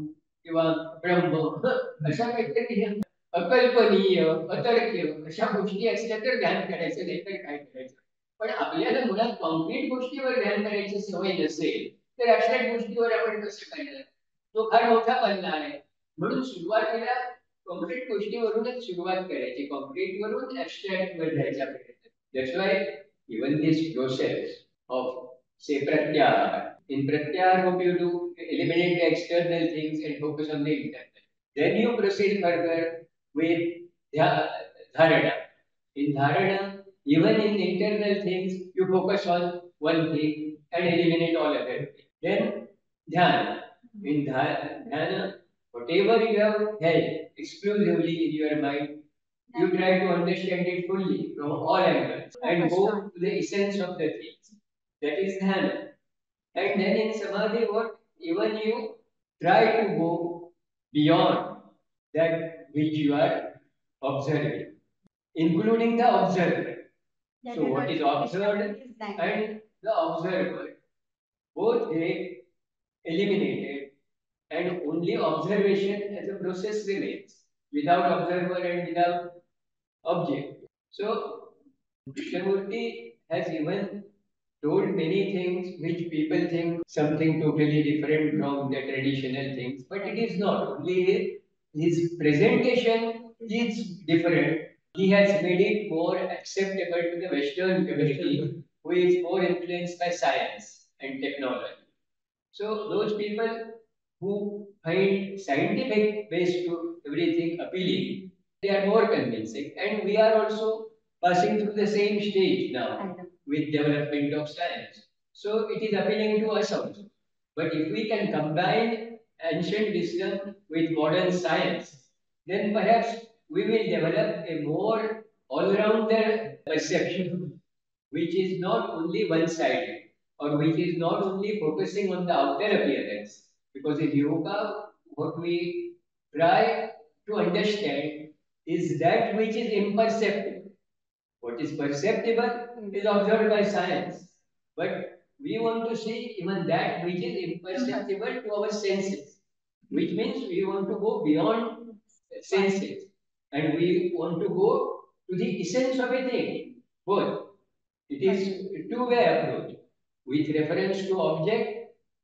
किंवा ब्रह्म अशा काहीतरी अकल्पनीय अतर्क्य अशा गोष्टी असल्या तर ध्यान करायचं, नाही तर काय करायचं. पण आपल्याला मुळात कॉन्क्रीट गोष्टीवर ध्यान करायची सवय नसेल तर ऍबस्ट्रॅक्ट गोष्टीवर आपण कसं करणार. तो फार मोठा पल्ला आहे. म्हणून सुरुवातीला कॉन्क्रीट गोष्टीवरूनच सुरुवात करायची, कॉन्क्रीट वरून ऍबस्ट्रॅक्ट वर जायचा प्रयत्न. That's why even this process of say pratyahara. In pratyahara what you do, you eliminate the external things and focus on the internal. Then you proceed further with dharana. In dharana, even in internal things, you focus on one thing and eliminate all other things. Then dhyana. In dhyana, whatever you have held exclusively in your mind, you try to understand it fully from all angles and go to the essence of the things. That is dhyana. And then in samadhi, what even you try to go beyond that which you are observing, including the observer. So what is observed and the observer, both get eliminated and only observation as a process remains without observer and without object. So Krishnamurti has even told many things which people think something totally different from the traditional things, but it is not. Only his presentation is different. He has made it more acceptable to the Western community who is more influenced by science and technology. So those people who find scientific ways to everything appealing, they are more convincing. And we are also passing through the same stage now with development of science. So it is appealing to us also. But if we can combine ancient wisdom with modern science, then perhaps we will develop a more all-rounder perception, which is not only one-sided or which is not only focusing on the outer appearance. Because in yoga, what we try to understand is that which is imperceptible. What is perceptible is observed by science. But we want to see even that which is imperceptible to our senses, which means we want to go beyond senses and we want to go to the essence of a thing. Both. It is a two-way approach. With reference to object,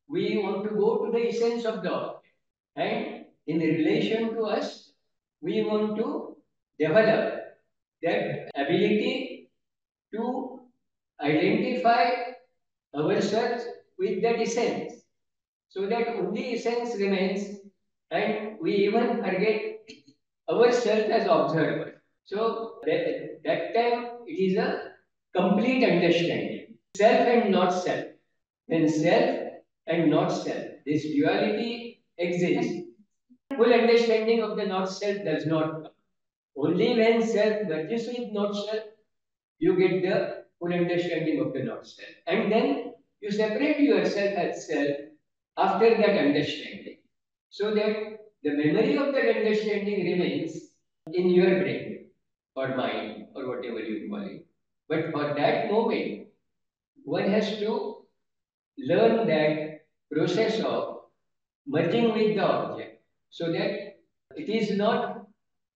we want to go to the essence of the object. And in relation to us, we want to develop that ability to identify ourselves with that essence, so that only essence remains and we even forget ourselves as observer. So that time it is a complete understanding. Self and not self. When self and not self, this duality exists, full understanding of the not self does not come. Only when self merges with not self, you get the full understanding of the not self. And then you separate yourself as self after that understanding. so that the memory of that understanding remains in your brain or mind or whatever you call it. But for that moment, one has to learn that process of merging with the object so that it is not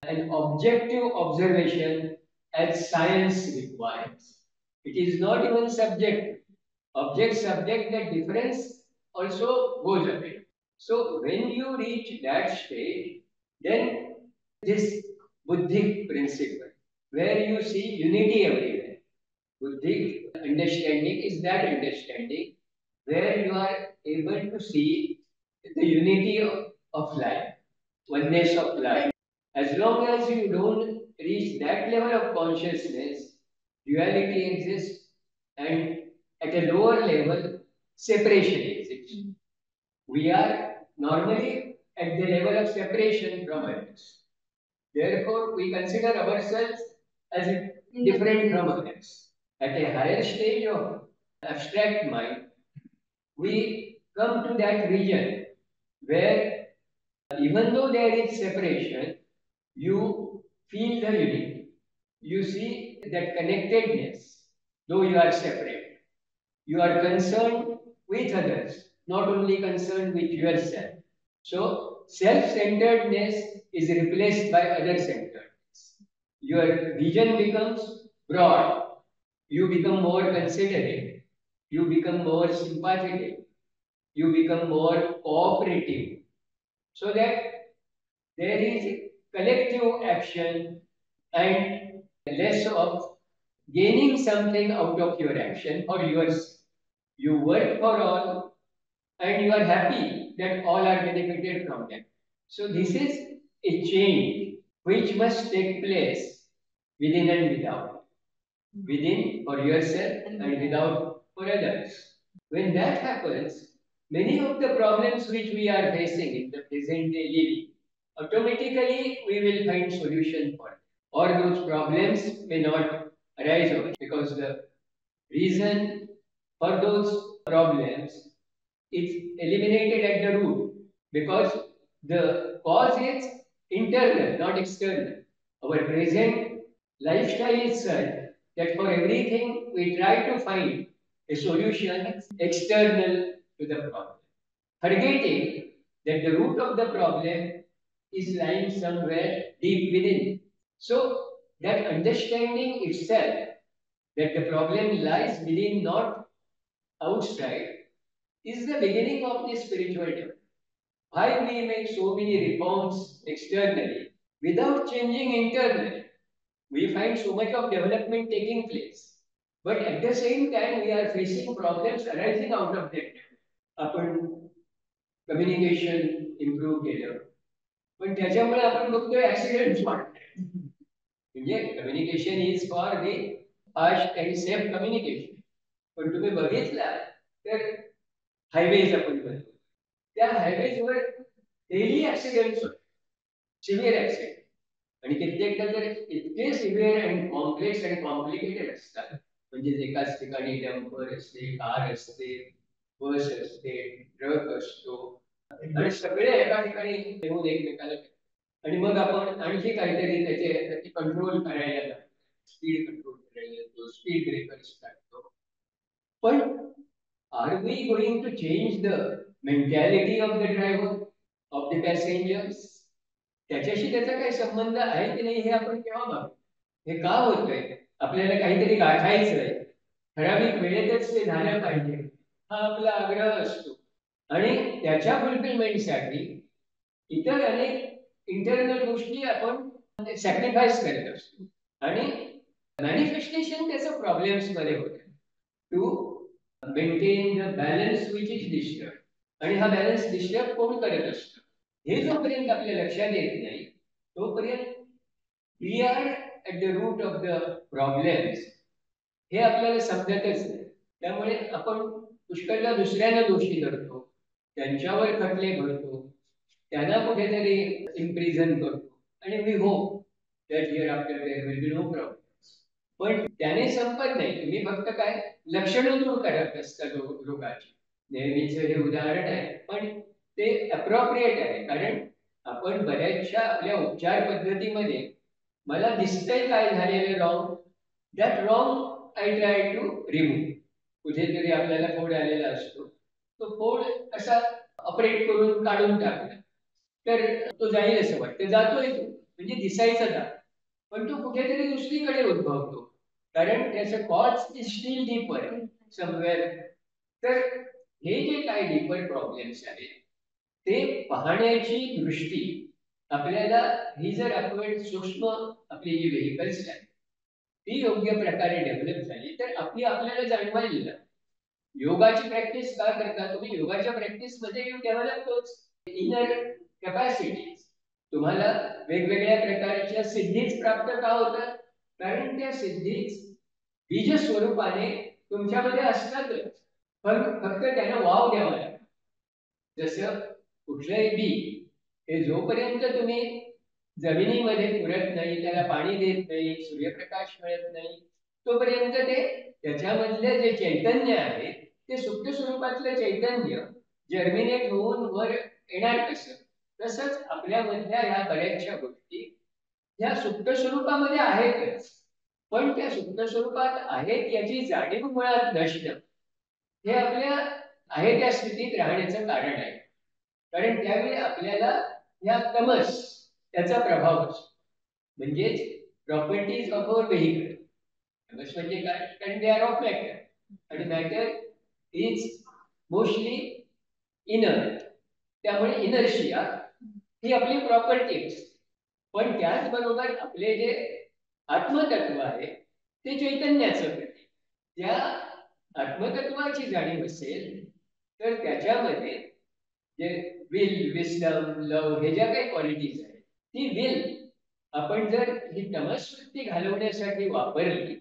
an objective observation as science requires. It is not even subjective. Object subject, that difference also goes away. So when you reach that stage, then this Buddhic principle, where you see unity everywhere. Buddhic understanding is that understanding where you are able to see the unity of life, oneness of life. As long as you don't reach that level of consciousness, duality exists, and at a lower level, separation exists. We are normally at the level of separation from others. Therefore, we consider ourselves as different from others. At a higher stage of abstract mind, we come to that region where even though there is separation, you feel the unity. You see that connectedness, though you are separate. You are concerned with others, not only concerned with yourself. So, self centeredness is replaced by other centeredness. Your vision becomes broad. You become more considerate. You become more sympathetic. You become more cooperative. So that there is collective action and less of gaining something out of your action or yours. You work for all and you are happy that all are benefited from that. So this is a change which must take place within and without. Within for yourself and without for others. When that happens, many of the problems which we are facing in the present day living, automatically we will find solution for it. Or those problems may not arise because the reason for those problems is eliminated at the root because the cause is internal, not external. Our present lifestyle is such that for everything we try to find a solution external to the problem, forgetting that the root of the problem is lying somewhere deep within. So, that understanding itself that the problem lies within, not outside, is the beginning of the spiritual development. Why we make so many reforms externally without changing internally? We find so much of development taking place. But at the same time, we are facing problems arising out of that. आपण communication improve केलं पण त्याच्यामुळे आपण बघतोय accident वाढतात म्हणजे communication is for the fast and safe communication पण तुम्ही बघितला तर हायवेज आपण करतो त्या हायवेजवर डेली ऍक्सिडेंट्स होतात सिव्हिअर ऍक्सिडेंट आणि कित्येकदा तर इतके severe and complex and complicated असतात म्हणजे एकाच ठिकाणी डंपर असते कार असते बस असते ट्रक असतो आणि सगळे एका ठिकाणी येऊन एकमेकाला आणि मग आपण आणखी काहीतरी त्याचे कंट्रोल करायला लागतो स्पीड कंट्रोल करायला लागतो स्पीड ब्रेकर्स टाकतो पण are we going to change the mentality of the driver of the passengers त्याच्याशी त्याचा काही संबंध आहे की नाही हे आपण केव्हा बघतो हे का होतंय आपल्याला काहीतरी गाठायचंय ठराविक वेळेतच ते झालं पाहिजे हा आपला आग्रह असतो आणि त्याच्या फुलफिलमेंटसाठी इतर अनेक इंटरनल गोष्टी आपण सॅक्रिफाईस करत असतो आणि मॅनिफेस्टेशन त्याचं प्रॉब्लेम्स मध्ये होतं to maintain the balance which is disturb आणि हा बॅलन्स डिस्टर्ब कोण करत असतो हे जोपर्यंत आपल्या लक्षात येत नाही तोपर्यंत we are at the root of the problems हे आपल्याला समजतच नाही त्यामुळे आपण पुष्कळदा दुसऱ्यांना दोषी धरतो त्यांच्यावर खटले भरतो त्यांना कुठेतरी इम्प्रिझन करतो आणि we hope that hereafter there will be no problems पण त्याने संपत नाही तुम्ही फक्त काय लक्षणं दूर करत असता रोगाची नेहमीच हे उदाहरण आहे पण ते अप्रोप्रिएट आहे. कारण आपण बऱ्याचशा आपल्या उपचार पद्धतीमध्ये मला दिसतंय काय झालेलं wrong, that wrong I try to remove. कुठेतरी आपल्याला फोड आलेला असतो, तो फोड कसा ऑपरेट करून काढून टाकला तर तो जाईल असं वाटतं. जातोय तो, म्हणजे दिसायचा जातो, पण तो कुठेतरी दुसरीकडे उद्भवतो, कारण त्याचं cause is steel deeper somewhere. तर हे जे काही डीपर प्रॉब्लेम्स आहेत ते पाहण्याची दृष्टी आपल्याला, ही जर आपण सूक्ष्म आपली जी व्हेकल्स आहेत ती योग्य प्रकारे डेव्हलप झाली तर आपल्याला जाणवायला. योगाची प्रॅक्टिस का करता तुम्ही? योगाच्या प्रॅक्टिस मध्ये you develop those inner capacities. तुम्हाला वेगवेगळ्या प्रकारच्या सिद्धीच प्राप्त का होतात? कारण त्या सिद्धीच बीज स्वरूपाने तुमच्यामध्ये असतातच, पण फक्त त्यांना वाव द्यावा लागतो. जसं कुठलंही बी हे जोपर्यंत तुम्ही जमिनीमध्ये पुरत नाही, त्याला पाणी देत नाही, सूर्यप्रकाश मिळत नाही, तोपर्यंत ते त्याच्यामधले जे चैतन्य आहे ते सुप्त स्वरूपातलं चैतन्य जर्मिनेट होऊन वर येणार कसं? तसंच आपल्यामधल्या ह्या बऱ्याचशा गोष्टी ह्या सुप्त स्वरूपामध्ये आहेतच, पण त्या सुप्त स्वरूपात आहेत याची जाणीव मुळात नसणं हे आपल्या आहे त्या स्थितीत राहण्याचं कारण आहे. कारण त्यावेळी आपल्याला या तमस त्याचा प्रभाव असतो. म्हणजेच प्रॉपर्टीज ऑफ अवर व्हेइकल. तमस म्हणजे काय? कारण दे आर ऑफ मॅटर आणि मॅटर इज मोस्टली इनर. त्यामुळे इनर्शिया ही आपली प्रॉपर्टी असते. पण त्याचबरोबर आपले जे आत्मतत्व आहे ते चैतन्याचं प्रतीक. त्या आत्मतत्वाची जाणीव असेल तर त्याच्यामध्ये जे विल, विस्डम, लव हे ज्या काही क्वालिटीज आहेत ती विल आपण जर ही तमस्वृत्ती घालवण्यासाठी वापरली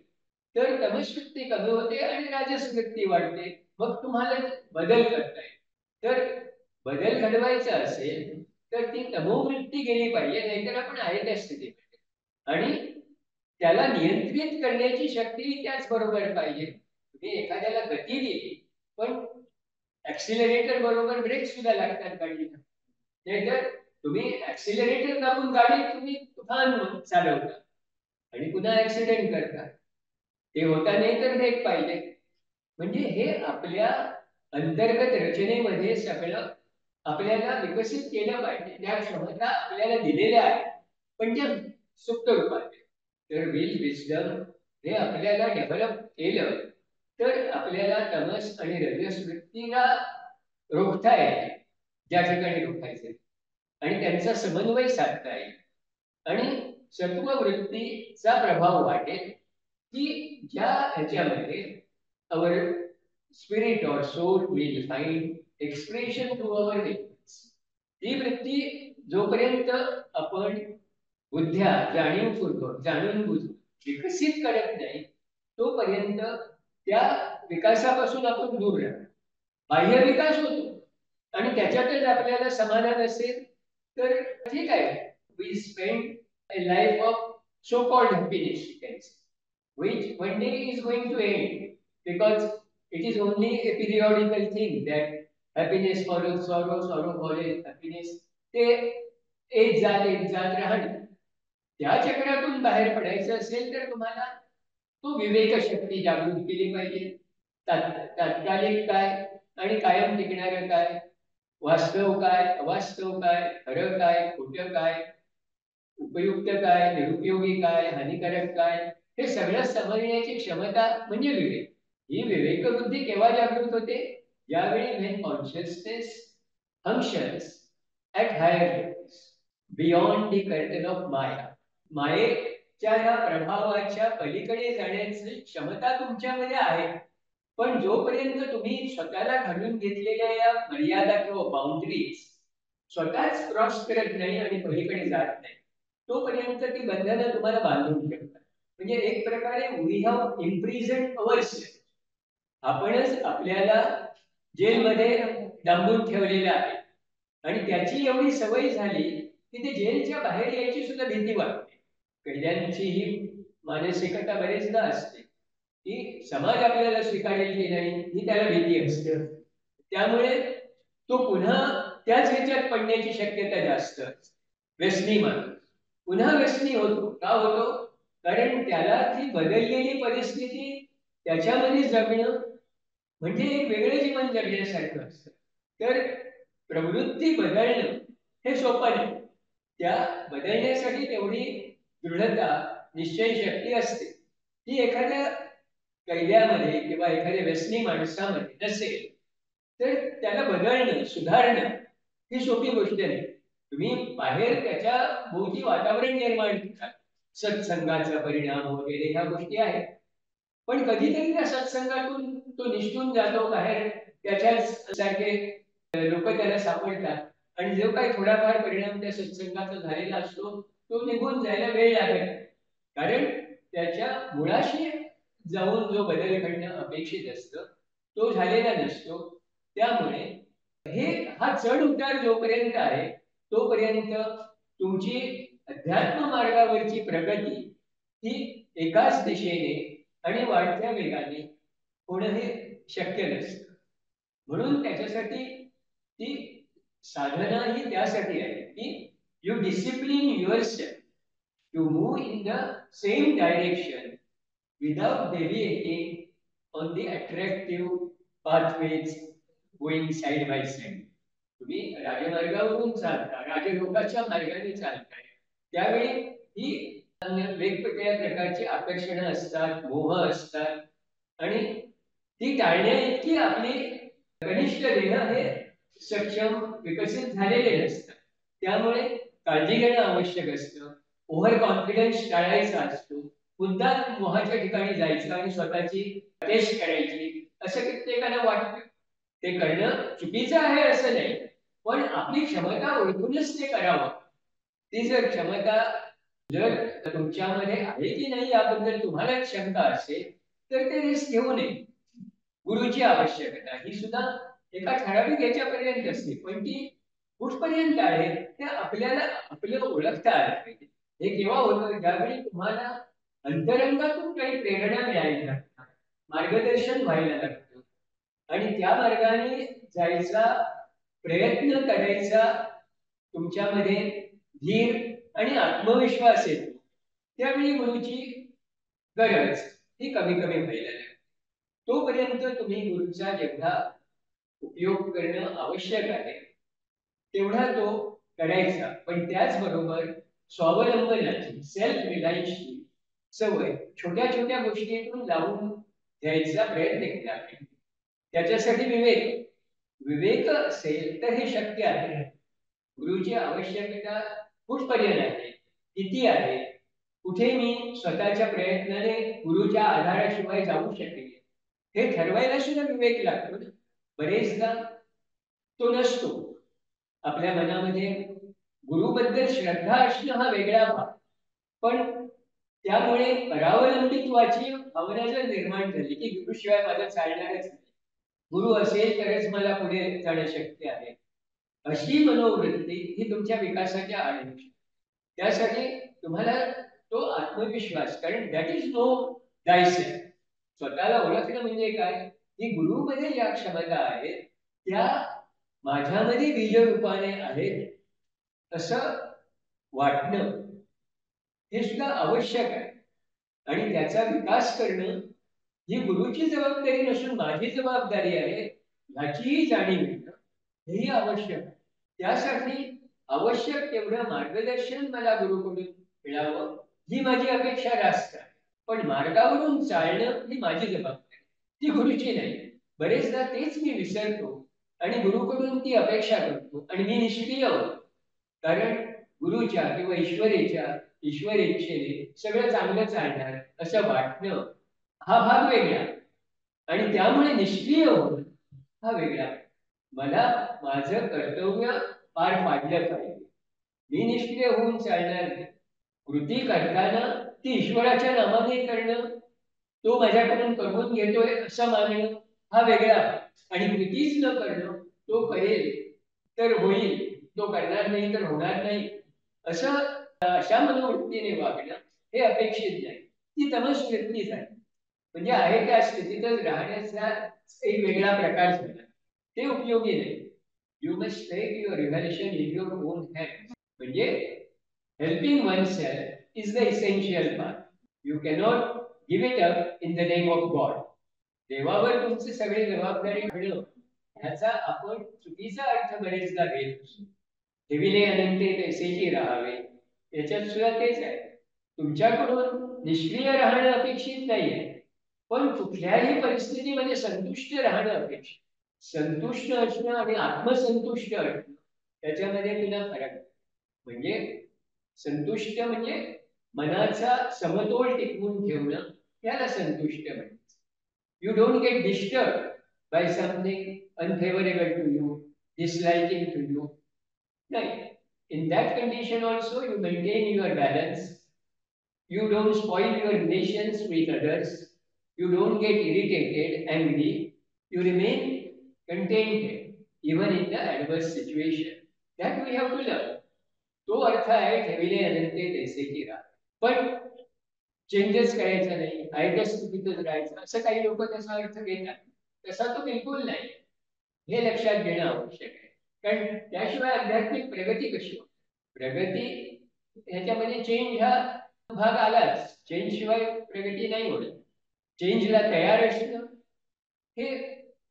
तर तमस्वृत्ती कमी होते आणि राजसवृत्ती वाढते. मग तुम्हाला बदल करता येईल. तर बदल घडवायचा असेल तर ती तमोवृत्ती गेली पाहिजे, नाहीतर आपण आहे त्या स्थितीमध्ये. आणि त्याला नियंत्रित करण्याची शक्ती त्याचबरोबर पाहिजे. तुम्ही एखाद्याला गती दिली पण ऍक्सिलरेटर बरोबर ब्रेक सुद्धा लागतात गाडीला, नाहीतर तुम्ही ऍक्सिलरेटर दाबून गाडी तुम्ही तुफान चालवता आणि पुन्हा ऍक्सिडेंट करता. ते होता नाही तर ब्रेक पाहिजे. म्हणजे हे आपल्या अंतर्गत रचनेमध्ये सगळं आपल्याला विकसित केलं पाहिजे. त्या क्षमता आपल्याला दिलेल्या आहेत, पण त्या सुप्त रूपात. तर विल, विस्डम हे आपल्याला डेव्हलप केलं तर आपल्याला तमस आणि रजस वृत्तीला रोखता येईल ज्या ठिकाणी रोखायचे, आणि त्यांचा समन्वय साधता येईल आणि सत्व वृत्तीचा प्रभाव वाटेल की ज्या ह्याच्यामध्ये अवर स्पिरिट और soul will find expression through our wills. ही वृत्ती जोपर्यंत आपण बुद्ध्या जाणीवपूर्वक जाणून बुजून विकसित करत नाही तोपर्यंत त्या विकासापासून आपण दूर राहतो. बाह्य विकास होतो आणि त्याच्यातच आपल्याला समाधान असेल तर ठीक आहे. We spend a life of so-called happiness, you can say, which one day is going to end, because it is only a periodical thing that happiness follows sorrow, sorrow follows happiness. ते एक जात राहणं. त्या चक्रातून बाहेर पडायचं असेल तर तुम्हाला तो विवेक शक्ती जागृत केली पाहिजे. तात्कालिक काय आणि कायम टिकणारं काय, वास्तव काय, अवास्तव काय, खरं काय, खोटं काय, उपयुक्त काय, निरुपयोगी काय, हानिकारक काय, हे सगळं समजण्याची क्षमता म्हणजे विवेक. ही विवेक बुद्धी केव्हा जागृत होते? ज्यावेळी when consciousness functions at higher levels beyond the curtain of Maya. मायेच्या या प्रभावाच्या पलीकडे जाण्याची क्षमता तुमच्यामध्ये आहे, पण जोपर्यंत तुम्ही स्वतःला घडून घेतलेल्या या मर्यादा किंवा बाउंड्रीज स्वतःच क्रॉस करत नाही आणि पलीकडे जात नाही तोपर्यंत ती बंधनं तुम्हाला बांधून ठेवतात. म्हणजे एक प्रकारे वी हॅव इम्प्रिझन्ड अवरसेल्फ. आपणच आपल्याला जेलमध्ये डांबून ठेवलेलं आहे आणि त्याची एवढी सवय झाली की ते जेलच्या बाहेर यायची सुद्धा भीती वाटते. कैद्यांची ही मानसिकता बरेचदा असते की समाज आपल्याला स्वीकारेल की नाही ही त्याला भीती असते. त्यामुळे तो पुन्हा त्याच ह्याच्यात पडण्याची शक्यता जास्त असते. व्यसनी माणूस पुन्हा व्यसनी होतो. का होतो? कारण त्याला ती बदललेली परिस्थिती त्याच्यामध्ये जगणं म्हणजे एक वेगळं जीवन जगण्यासारखं असतं. तर प्रवृत्ती बदलणं हे सोपं नाही. त्या बदलण्यासाठी तेवढी दृढता, निश्चयशक्ती असते. ती एखाद्या कैद्यामध्ये किंवा एखाद्या व्यसनी माणसामध्ये नसेल तर त्याला बदलणं, सुधारणं ही सोपी गोष्ट नाही. तुम्ही बाहेर त्याच्या भोवती वातावरण निर्माण करा, सत्संगाचा परिणाम वगैरे ह्या गोष्टी आहेत. पण कधीतरी त्या सत्संगातून तो निष्ठून जातो बाहेर, त्याच्याच सारखे लोक त्याला सापडतात आणि जो काही थोडाफार परिणाम त्या सत्संगाचा झालेला असतो तो निघून जायला वेळ लागत नाही. कारण त्याच्या मुळाशी जाऊन जो बदल घडणं अपेक्षित असतं तो झालेला नसतो. त्यामुळे हे हा चढ उतार जोपर्यंत आहे तोपर्यंत तुमची अध्यात्म मार्गावरची प्रगती ही एकाच दिशेने आणि वाढत्या वेगाने होणं हे शक्य नसतं. म्हणून त्याच्यासाठी ती साधना ही त्यासाठी आहे की you discipline yourself to move in the same direction without deviating on the attractive pathways going side by side. तुम्ही राजमार्गावरून चालता, राजयोगाच्या मार्गाने चालताय, त्यावेळी ही वेगवेगळ्या प्रकारची आकर्षणं असतात, मोह असतात आणि ती टाळण्या इतकी आपली कनिष्ठ देह हे सक्षम विकसित झालेले नसतात. त्यामुळे काळजी घेणं आवश्यक असतं. ओव्हर कॉन्फिडन्स टाळायचा असतो. मुद्दा मोहाच्या ठिकाणी जायचं आणि स्वतःची टेस्ट करायची असं कित्येकाला वाटतं. ते करणं चुकीचं आहे असं नाही, पण आपली क्षमता ओळखूनच ते करावं. ती जर क्षमता जर तुमच्यामध्ये आहे की नाही याबद्दल तुम्हाला शंका असेल तर ते रिस्क घेऊ नये. गुरुची आवश्यकता ही सुद्धा एका ठराविक याच्यापर्यंत असते, पण ती कुठपर्यंत आहे ते आपल्याला आपलं ओळखता आलं पाहिजे. हे केव्हा होतं? ज्यावेळी तुम्हाला अंतरंगातून काही प्रेरणा मिळायला लागतात, मार्गदर्शन व्हायला लागतं आणि त्या मार्गाने जायचा प्रयत्न करायचा तुमच्यामध्ये धीर आणि आत्मविश्वास येतो. त्यावेळी गुरुची गरज ही कमी कमी व्हायला लागते. तोपर्यंत तुम्ही गुरुचा जेवढा उपयोग करणं आवश्यक आहे तेवढा तो करायचा, पण त्याचबरोबर स्वावलंबनाची, सेल्फ रिलायन्सची सवय छोट्या छोट्या गोष्टीतून लावून घ्यायचा प्रयत्न केला पाहिजे. त्याच्यासाठी विवेक विवेक असेल तर हे शक्य आहे. गुरुची आवश्यकता कुठपर्यंत आहे, किती आहे, कुठे मी स्वतःच्या प्रयत्नाने गुरुच्या आधाराशिवाय जाऊ शकेल हे ठरवायला सुद्धा विवेक लागतो ना. बरेचदा तो नसतो. आपल्या मनामध्ये गुरुबद्दल श्रद्धा असणं हा वेगळा भाग, पण त्यामुळे परावलंबित्वाची भावना जर निर्माण झाली की गुरुशिवाय माझं चालणारच नाही, गुरु असेल तरच मला पुढे जाणं शक्य आहे, अशी मनोवृत्ती ही तुमच्या विकासाच्या आड येऊ शकते. त्यासाठी तुम्हाला तो आत्मविश्वास, कारण दॅट इज नो डायसेल्फ. स्वतःला ओळखणं म्हणजे काय? की गुरुमध्ये ज्या क्षमता आहेत त्या माझ्यामध्ये बीजरूपाने आहेत असं वाटणं हे सुद्धा आवश्यक आहे. आणि त्याचा विकास करणं ही गुरुची जबाबदारी नसून माझी जबाबदारी आहे ह्याचीही जाणीव घेणं हेही आवश्यक आहे. त्यासाठी आवश्यक तेवढं मार्गदर्शन मला गुरुकडून मिळावं ही माझी अपेक्षा जास्त आहे. पण मार्गावरून चालणं ही माझी जबाबदारी, ती गुरुची नाही. बरेचदा तेच मी विसरतो आणि गुरुकडून ती अपेक्षा करतो आणि मी निष्क्रिय होतो. कारण गुरुच्या किंवा ईश्वर इच्छेने सगळं चांगलं चालणार असं वाटणं हा भाग वेगळा आणि त्यामुळे निष्क्रिय होणं हा वेगळा. मला माझं कर्तव्य पार पाडलं पाहिजे. मी निष्क्रिय होऊन चालणार नाही. कृती करताना ती ईश्वराच्या नामाने करणं, तो माझ्याकडून करून घेतोय असं मानणं हा वेगळा. आणि कृतीच न करणं, तो करेल तर होईल, तो करणार नाही तर होणार नाही असं अशा मनोवृत्तीने वागणं हे अपेक्षित नाही. ती तमस वृत्तीच आहे. म्हणजे आहे त्या स्थितीतच राहण्याचा एक वेगळा प्रकार झाला, ते उपयोगी नाही. You must take your revelation in your own hands. म्हणजे helping oneself is the essential part. You cannot give it up in the name of God. देवावर तुमची सगळी जबाबदारी ठेवणं ह्याचा आपण चुकीचा अर्थ बरेचदा घेत असतो. ठेविले अनंते तैसेची राहावे, याच्यात सुद्धा तेच आहे. तुमच्याकडून निष्क्रिय राहणं अपेक्षित नाहीये, पण कुठल्याही परिस्थितीमध्ये संतुष्ट राहणं अपेक्षित. संतुष्ट असणं आणि आत्मसंतुष्ट असणं त्याच्यामध्ये तुला फरक आहे. म्हणजे संतुष्ट म्हणजे मनाचा समतोल टिकवून ठेवणं, त्याला संतुष्ट म्हणतात. You don't get disturbed by something unfavorable to you, disliking to you. No. In that condition also, you maintain your balance. You don't spoil your relations with others. You don't get irritated, angry. You remain contented, even in the adverse situation. That we have to learn. तो अर्थ आहे ठेविले अनंते तैसे की राह. पण changes करायचा नाही, आयत्या स्थितीतच राहायचं, असं काही लोक त्याचा अर्थ घेतात. तसा तो बिलकुल नाही, हे लक्षात घेणं आवश्यक आहे. कारण त्याशिवाय आध्यात्मिक प्रगती कशी होते? प्रगती ह्याच्यामध्ये चेंज हा भाग आलाच. चेंज शिवाय प्रगती नाही होत. चेंजला तयार असणं हे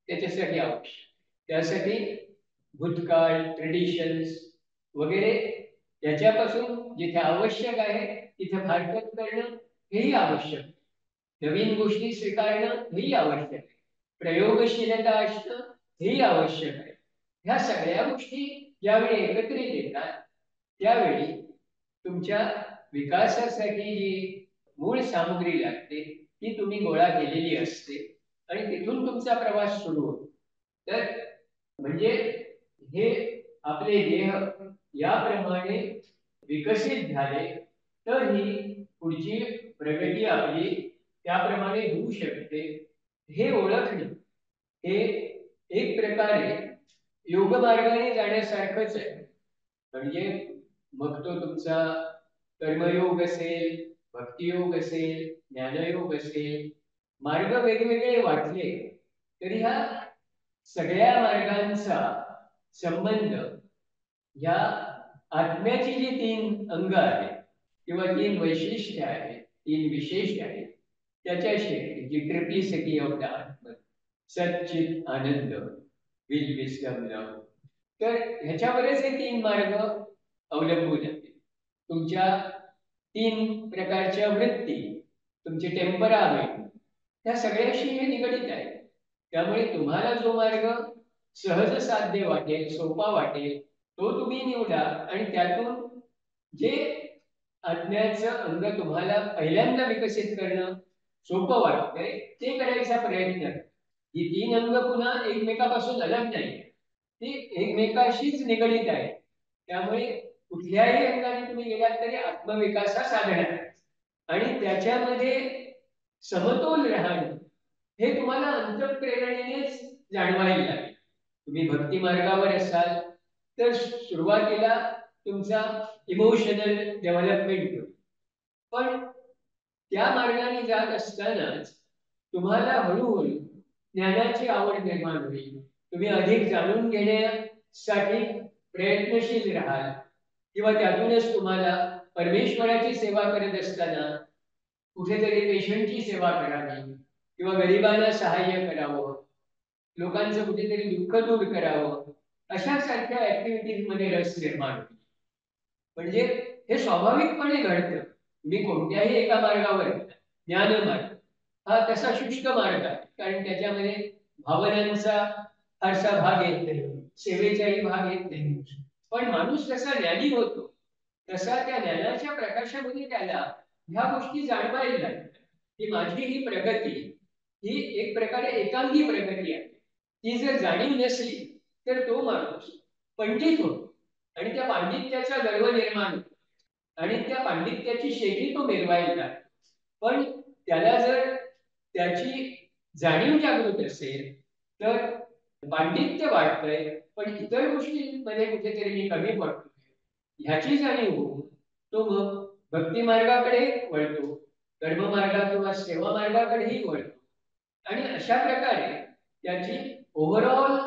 त्याच्यासाठी आवश्यक. त्यासाठी भूतकाळ, ट्रेडिशन्स वगैरे याच्यापासून जिथे आवश्यक आहे तिथे फारकत करणं हेही आवश्यक. नवीन गोष्टी स्वीकारणं हेही आवश्यक आहे. प्रयोगशीलता असणं हेही आवश्यक आहे. ह्या सगळ्या गोष्टी ज्यावेळी एकत्रित येतात त्यावेळी तुमच्या विकासासाठी जी मूळ सामग्री लागते ती तुम्ही गोळा केलेली असते आणि तिथून तुमचा प्रवास सुरू होतो. तर म्हणजे हे आपले देह याप्रमाणे विकसित झाले तर ही पुढची प्रगती आपली त्याप्रमाणे होऊ शकते. हे ओळखणं हे एक प्रकारे योग मार्गाने जाण्यासारखंच आहे. म्हणजे मग तो तुमचा कर्मयोग असेल, भक्तियोग असेल, ज्ञानयोग असेल, मार्ग वेगवेगळे वाटले तरी ह्या सगळ्या मार्गांचा संबंध ह्या आत्म्याची जी 3 अंग आहेत किंवा 3 वैशिष्ट्य आहेत, 3 विशेष आहेत त्याच्याशी, जी ट्रिप्लिसिटी ऑफ द आत्मा, सच्चित आनंद, विल, विस्डम, लव, तर ह्याच्यावरच हे 3 मार्ग अवलंबून आहेत. तुमच्या 3 प्रकारच्या वृत्ती, तुमचे टेम्परामेंट, त्या सगळ्याशी हे निगडित आहे. त्यामुळे तुम्हाला जो मार्ग सहज साध्य वाटेल, सोपा वाटेल तो तुम्ही निवडा आणि त्यातून जे आज्ञाचं अंग तुम्हाला पहिल्यांदा विकसित करणं सोपं वाटतंय ते करायचा प्रयत्न करा. ही 3 अंग पुन्हा एकमेकापासून अलग नाही, ती एकमेकाशीच निगडित आहे. त्यामुळे कुठल्याही अंगाने तुम्ही गेलात तरी आत्मविकास हा साधन आहे आणि त्याच्यामध्ये समतोल राहणं हे तुम्हाला अंतःप्रेरणेनेच जाणवायला लागेल. तुम्ही भक्ती मार्गावर असाल तर सुरुवातीला तुमचा इमोशनल डेव्हलपमेंट होईल, पण त्या मार्गाने जात असतानाच तुम्हाला हळूहळू ज्ञानाची आवड निर्माण होईल. तुम्ही अधिक जाणून घेण्यासाठी प्रयत्नशील राहाल किंवा त्यातूनच तुम्हाला परमेश्वराची सेवा करत असताना कुठेतरी पेशंटची सेवा करावी किंवा गरिबांना सहाय्य करावं, लोकांचं कुठेतरी दुःख दूर करावं, अशा सारख्या ऍक्टिव्हिटीज मध्ये रस निर्माण होईल. म्हणजे हे स्वाभाविकपणे घडतं. तुम्ही कोणत्याही एका मार्गावर ज्ञान मार्ग हा तसा शुष्क मार्ग आहे, कारण त्याच्यामध्ये भावनांचा फारसा भाग येत नाही, सेवेचाही भाग येत नाही. पण माणूस कसा ज्ञानी होतो तसा त्या ज्ञानाच्या प्रकाशामध्ये त्याला ह्या गोष्टी जाणवायला लागतात की माझी ही प्रगती ही एक प्रकारे एकांगी प्रगती आहे. ती जर जाणीव नसली तर तो माणूस पंडित होतो आणि त्या पांडित्याचा गर्व निर्माण होतो आणि त्या पांडित्याची शेती तो मिरवायला लागतो. पण त्याला जर त्याची जाणीव जागृत असेल तर पांडित्य वाढतंय पण इतर गोष्टींमध्ये कुठेतरी मी कमी पडतोय ह्याची जाणीव होऊन तो मग भक्ती मार्गाकडे वळतो, कर्म मार्गा किंवा सेवा मार्गाकडेही वळतो आणि अशा प्रकारे त्याची ओव्हरऑल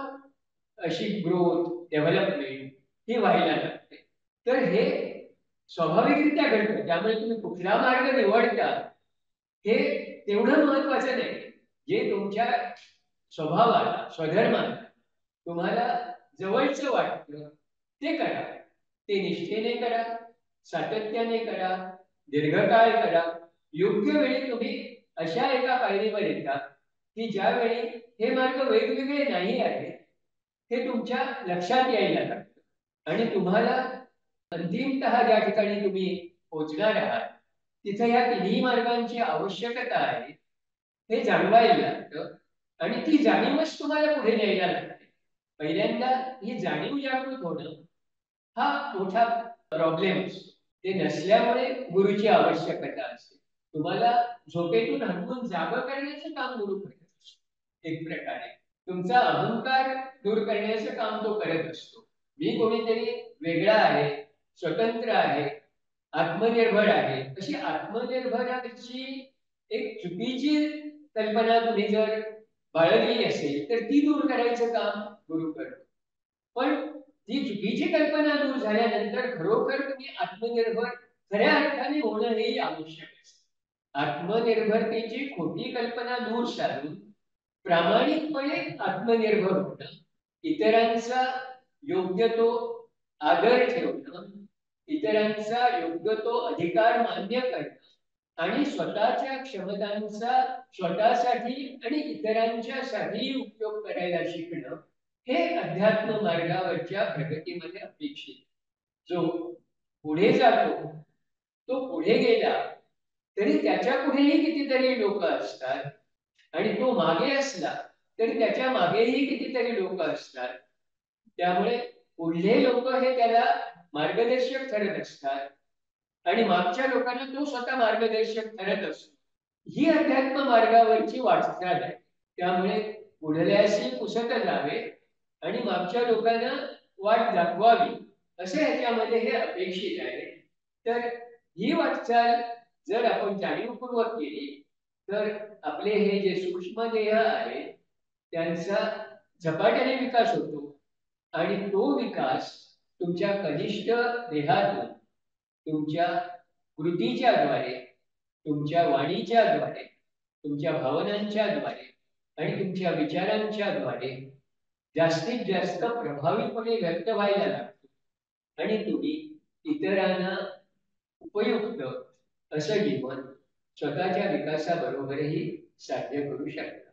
अशी ग्रोथ, डेव्हलपमेंट ही व्हायला लागते. तर हे स्वाभाविकरित्या घडतं. त्यामुळे तुम्ही कुठला मार्ग निवडता हे तेवढं महत्वाचं नाही. जे तुमच्या स्वभावाला, स्वधर्माला तुम्हाला जवळचं वाटतं ते करा. ते निष्ठेने करा, सातत्याने करा, दीर्घकाळ करा. योग्य वेळी तुम्ही अशा एका पायरीवर येता की ज्यावेळी हे मार्ग वेगवेगळे नाही आहेत हे तुमच्या लक्षात यायला लागतं आणि तुम्हाला अंतिमतः ज्या ठिकाणी तुम्ही पोहोचणार आहात तिथे या तिन्ही मार्गांची आवश्यकता आहे हे जाणवायला लागतं आणि ती जाणीवच तुम्हाला पुढे न्यायला लागते. पहिल्यांदा ही जाणीव जागृत होणं हा मोठा प्रॉब्लेम असतो. ते नसल्यामुळे गुरुची आवश्यकता असते. तुम्हाला झोपेतून हटवून जागं करण्याचं काम गुरु करत असतो. एक प्रकारे तुमचा अहंकार दूर करण्याचं काम तो करत असतो. मी कोणीतरी वेगळा आहे, स्वतंत्र आहे, आत्मनिर्भर आहे, अशी आत्मनिर्भराची एक चुकीची कल्पना तुम्ही जर बाळगली असेल तर ती दूर करायचं काम गुरु करतो. पण ती चुकीची कल्पना दूर झाल्यानंतर खरोखर तुम्ही आत्मनिर्भर खऱ्या अर्थाने होणं हेही आवश्यक असतं. आत्मनिर्भरतेची खोटी कल्पना दूर सारून प्रामाणिकपणे आत्मनिर्भर होणं, इतरांचा योग्य तो आदर ठेवणं, इतरांचा योग्य तो अधिकार मान्य करणं आणि स्वतःच्या क्षमतांचा स्वतःसाठी आणि इतरांच्यासाठी उपयोग करायला शिकणं हे अध्यात्म मार्गावरच्या प्रगतीमध्ये अपेक्षित. जो पुढे जातो तो पुढे गेला तरी त्याच्या पुढेही कितीतरी लोक असतात आणि तो मागे असला तरी त्याच्या मागेही कितीतरी लोक असतात. त्यामुळे पुढले लोक हे त्याला मार्गदर्शक ठरत असतात आणि मागच्या लोकांना तो स्वतः मार्गदर्शक ठरत असतो. ही अध्यात्म मार्गावरची वाटचाल आहे. त्यामुळे पुढल्याशी पुसत जावे आणि मागच्या लोकांना वाट दाखवावी असे ह्याच्यामध्ये हे अपेक्षित आहे. तर ही वाटचाल जर आपण जाणीवपूर्वक केली तर आपले हे जे सूक्ष्म देह आहे त्यांचा झपाट्याने विकास होतो आणि तो विकास तुमच्या कनिष्ठ देहातून तुमच्या कृतीच्या द्वारे, तुमच्या वाणीच्या द्वारे, तुमच्या भावनांच्या द्वारे आणि तुमच्या विचारांच्या द्वारे जास्तीत जास्त प्रभावीपणे व्यक्त व्हायला लागतो आणि तुम्ही इतरांना उपयुक्त असं जीवन स्वतःच्या विकासाबरोबरही साध्य करू शकता.